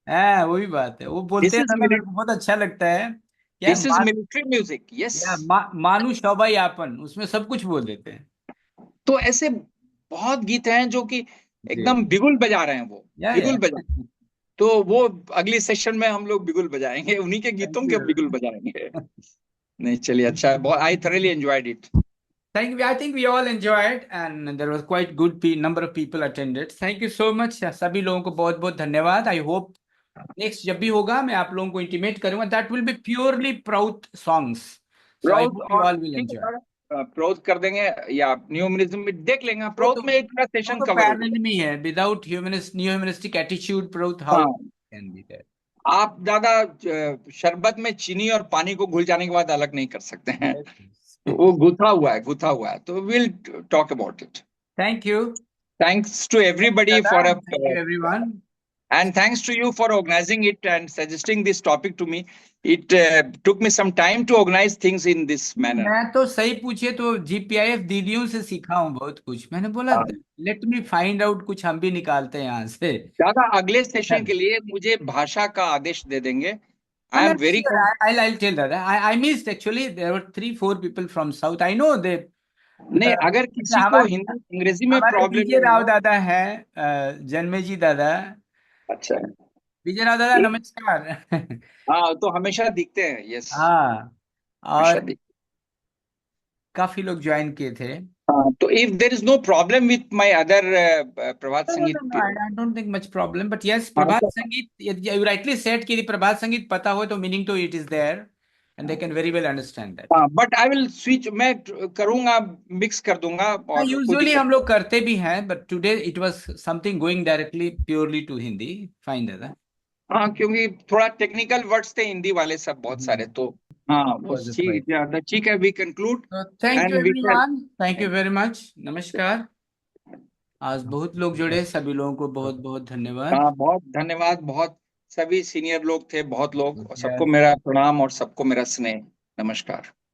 हाँ वही बात है वो बोलते हैं ना मेरे को बहुत अच्छा लगता है क्या this is military music yes मानु शोभा यापन उसमें सब कुछ बोल देते हैं तो ऐसे बहुत गीत हैं जो कि जी एकदम बिगुल बजा रहे हैं, वो या बिगुल बजा, तो वो अगली सेशन में हम लोग बिगुल बजाएंगे, उन्हीं के गीतों थैंक के यू बिगुल बजाएंगे। नहीं चलिए, अच्छा है, बहुत, आई thoroughly enjoyed it. Thank you. I think we all enjoyed and there was quite good number of people attended. Thank you so much. सभी लोगों को बहुत बहुत धन्यवाद. I hope next जब भी होगा मैं आप लोगों को इंटीमेट करूंगा. That will be purely Prout songs. So I प्रोथ, hope you और all will ठीक enjoy. है, प्रोथ कर देंगे या न्यू ह्यूमनिज्म में देख लेंगे, वो प्रोथ तो में एक वो सेशन तो कवर हो पैरेलल में ही है. Without humanist new humanistic attitude, Prout how हाँ, can be there? आप दादा शरबत में चीनी और पानी को घुल जाने के बाद अलग नहीं कर सकते हैं, तो वो गुथा हुआ है, तो will talk about it. Thank you. Thanks to everybody for a Thank you everyone. and thanks to you for organizing it and suggesting this topic to me. It took me some time to organize things in this manner. मैं तो सही पूछे तो GPIF दीदियों से सीखा हूँ बहुत कुछ. मैंने बोला लेट मी फाइंड आउट, कुछ हम भी निकालते हैं यहाँ से. दादा अगले सेशन के लिए मुझे भाषा का आदेश दे देंगे. I am very I'll tell that. I missed actually. There were 3-4 people from South. I know they. नहीं, अगर किसी को हिंदी अंग्रेजी में हमारे प्रॉब्लम विजय राव दादा है, जन्मेजी दादा. अच्छा, विजय राव दादा नमस्कार. हाँ, तो हमेशा दिखते हैं. यस, हाँ, हमेशा और दिखते काफी लोग ज्वाइन किए थे. हैं. हाँ, तो if there is no problem with my other Prabhat Sangeet, I don't think much problem, but yes, प्रभात संगीत, you rightly said कि यदि प्रभात संगीत पता हो तो meaning to it is there and they can very well understand that. हाँ, बट आई विल स्विच, मैं करूंगा, मिक्स कर दूंगा. और Usually हम लोग करते भी हैं, but today it was something going directly purely to Hindi. Fine दादा. हाँ, क्योंकि थोड़ा टेक्निकल वर्ड्स थे हिंदी वाले सब बहुत सारे, तो हाँ, वो Was it right? ठीक है, we conclude. So, thank you And we can- everyone. Thank you very much. नमस्कार. आज बहुत लोग जुड़े, सभी लोगों को बहुत बहुत धन्यवाद. हाँ, बहुत धन्यवाद. बहुत सभी सीनियर लोग थे, बहुत लोग, Yes. सबको मेरा प्रणाम और सबको मेरा स्नेह. नमस्कार.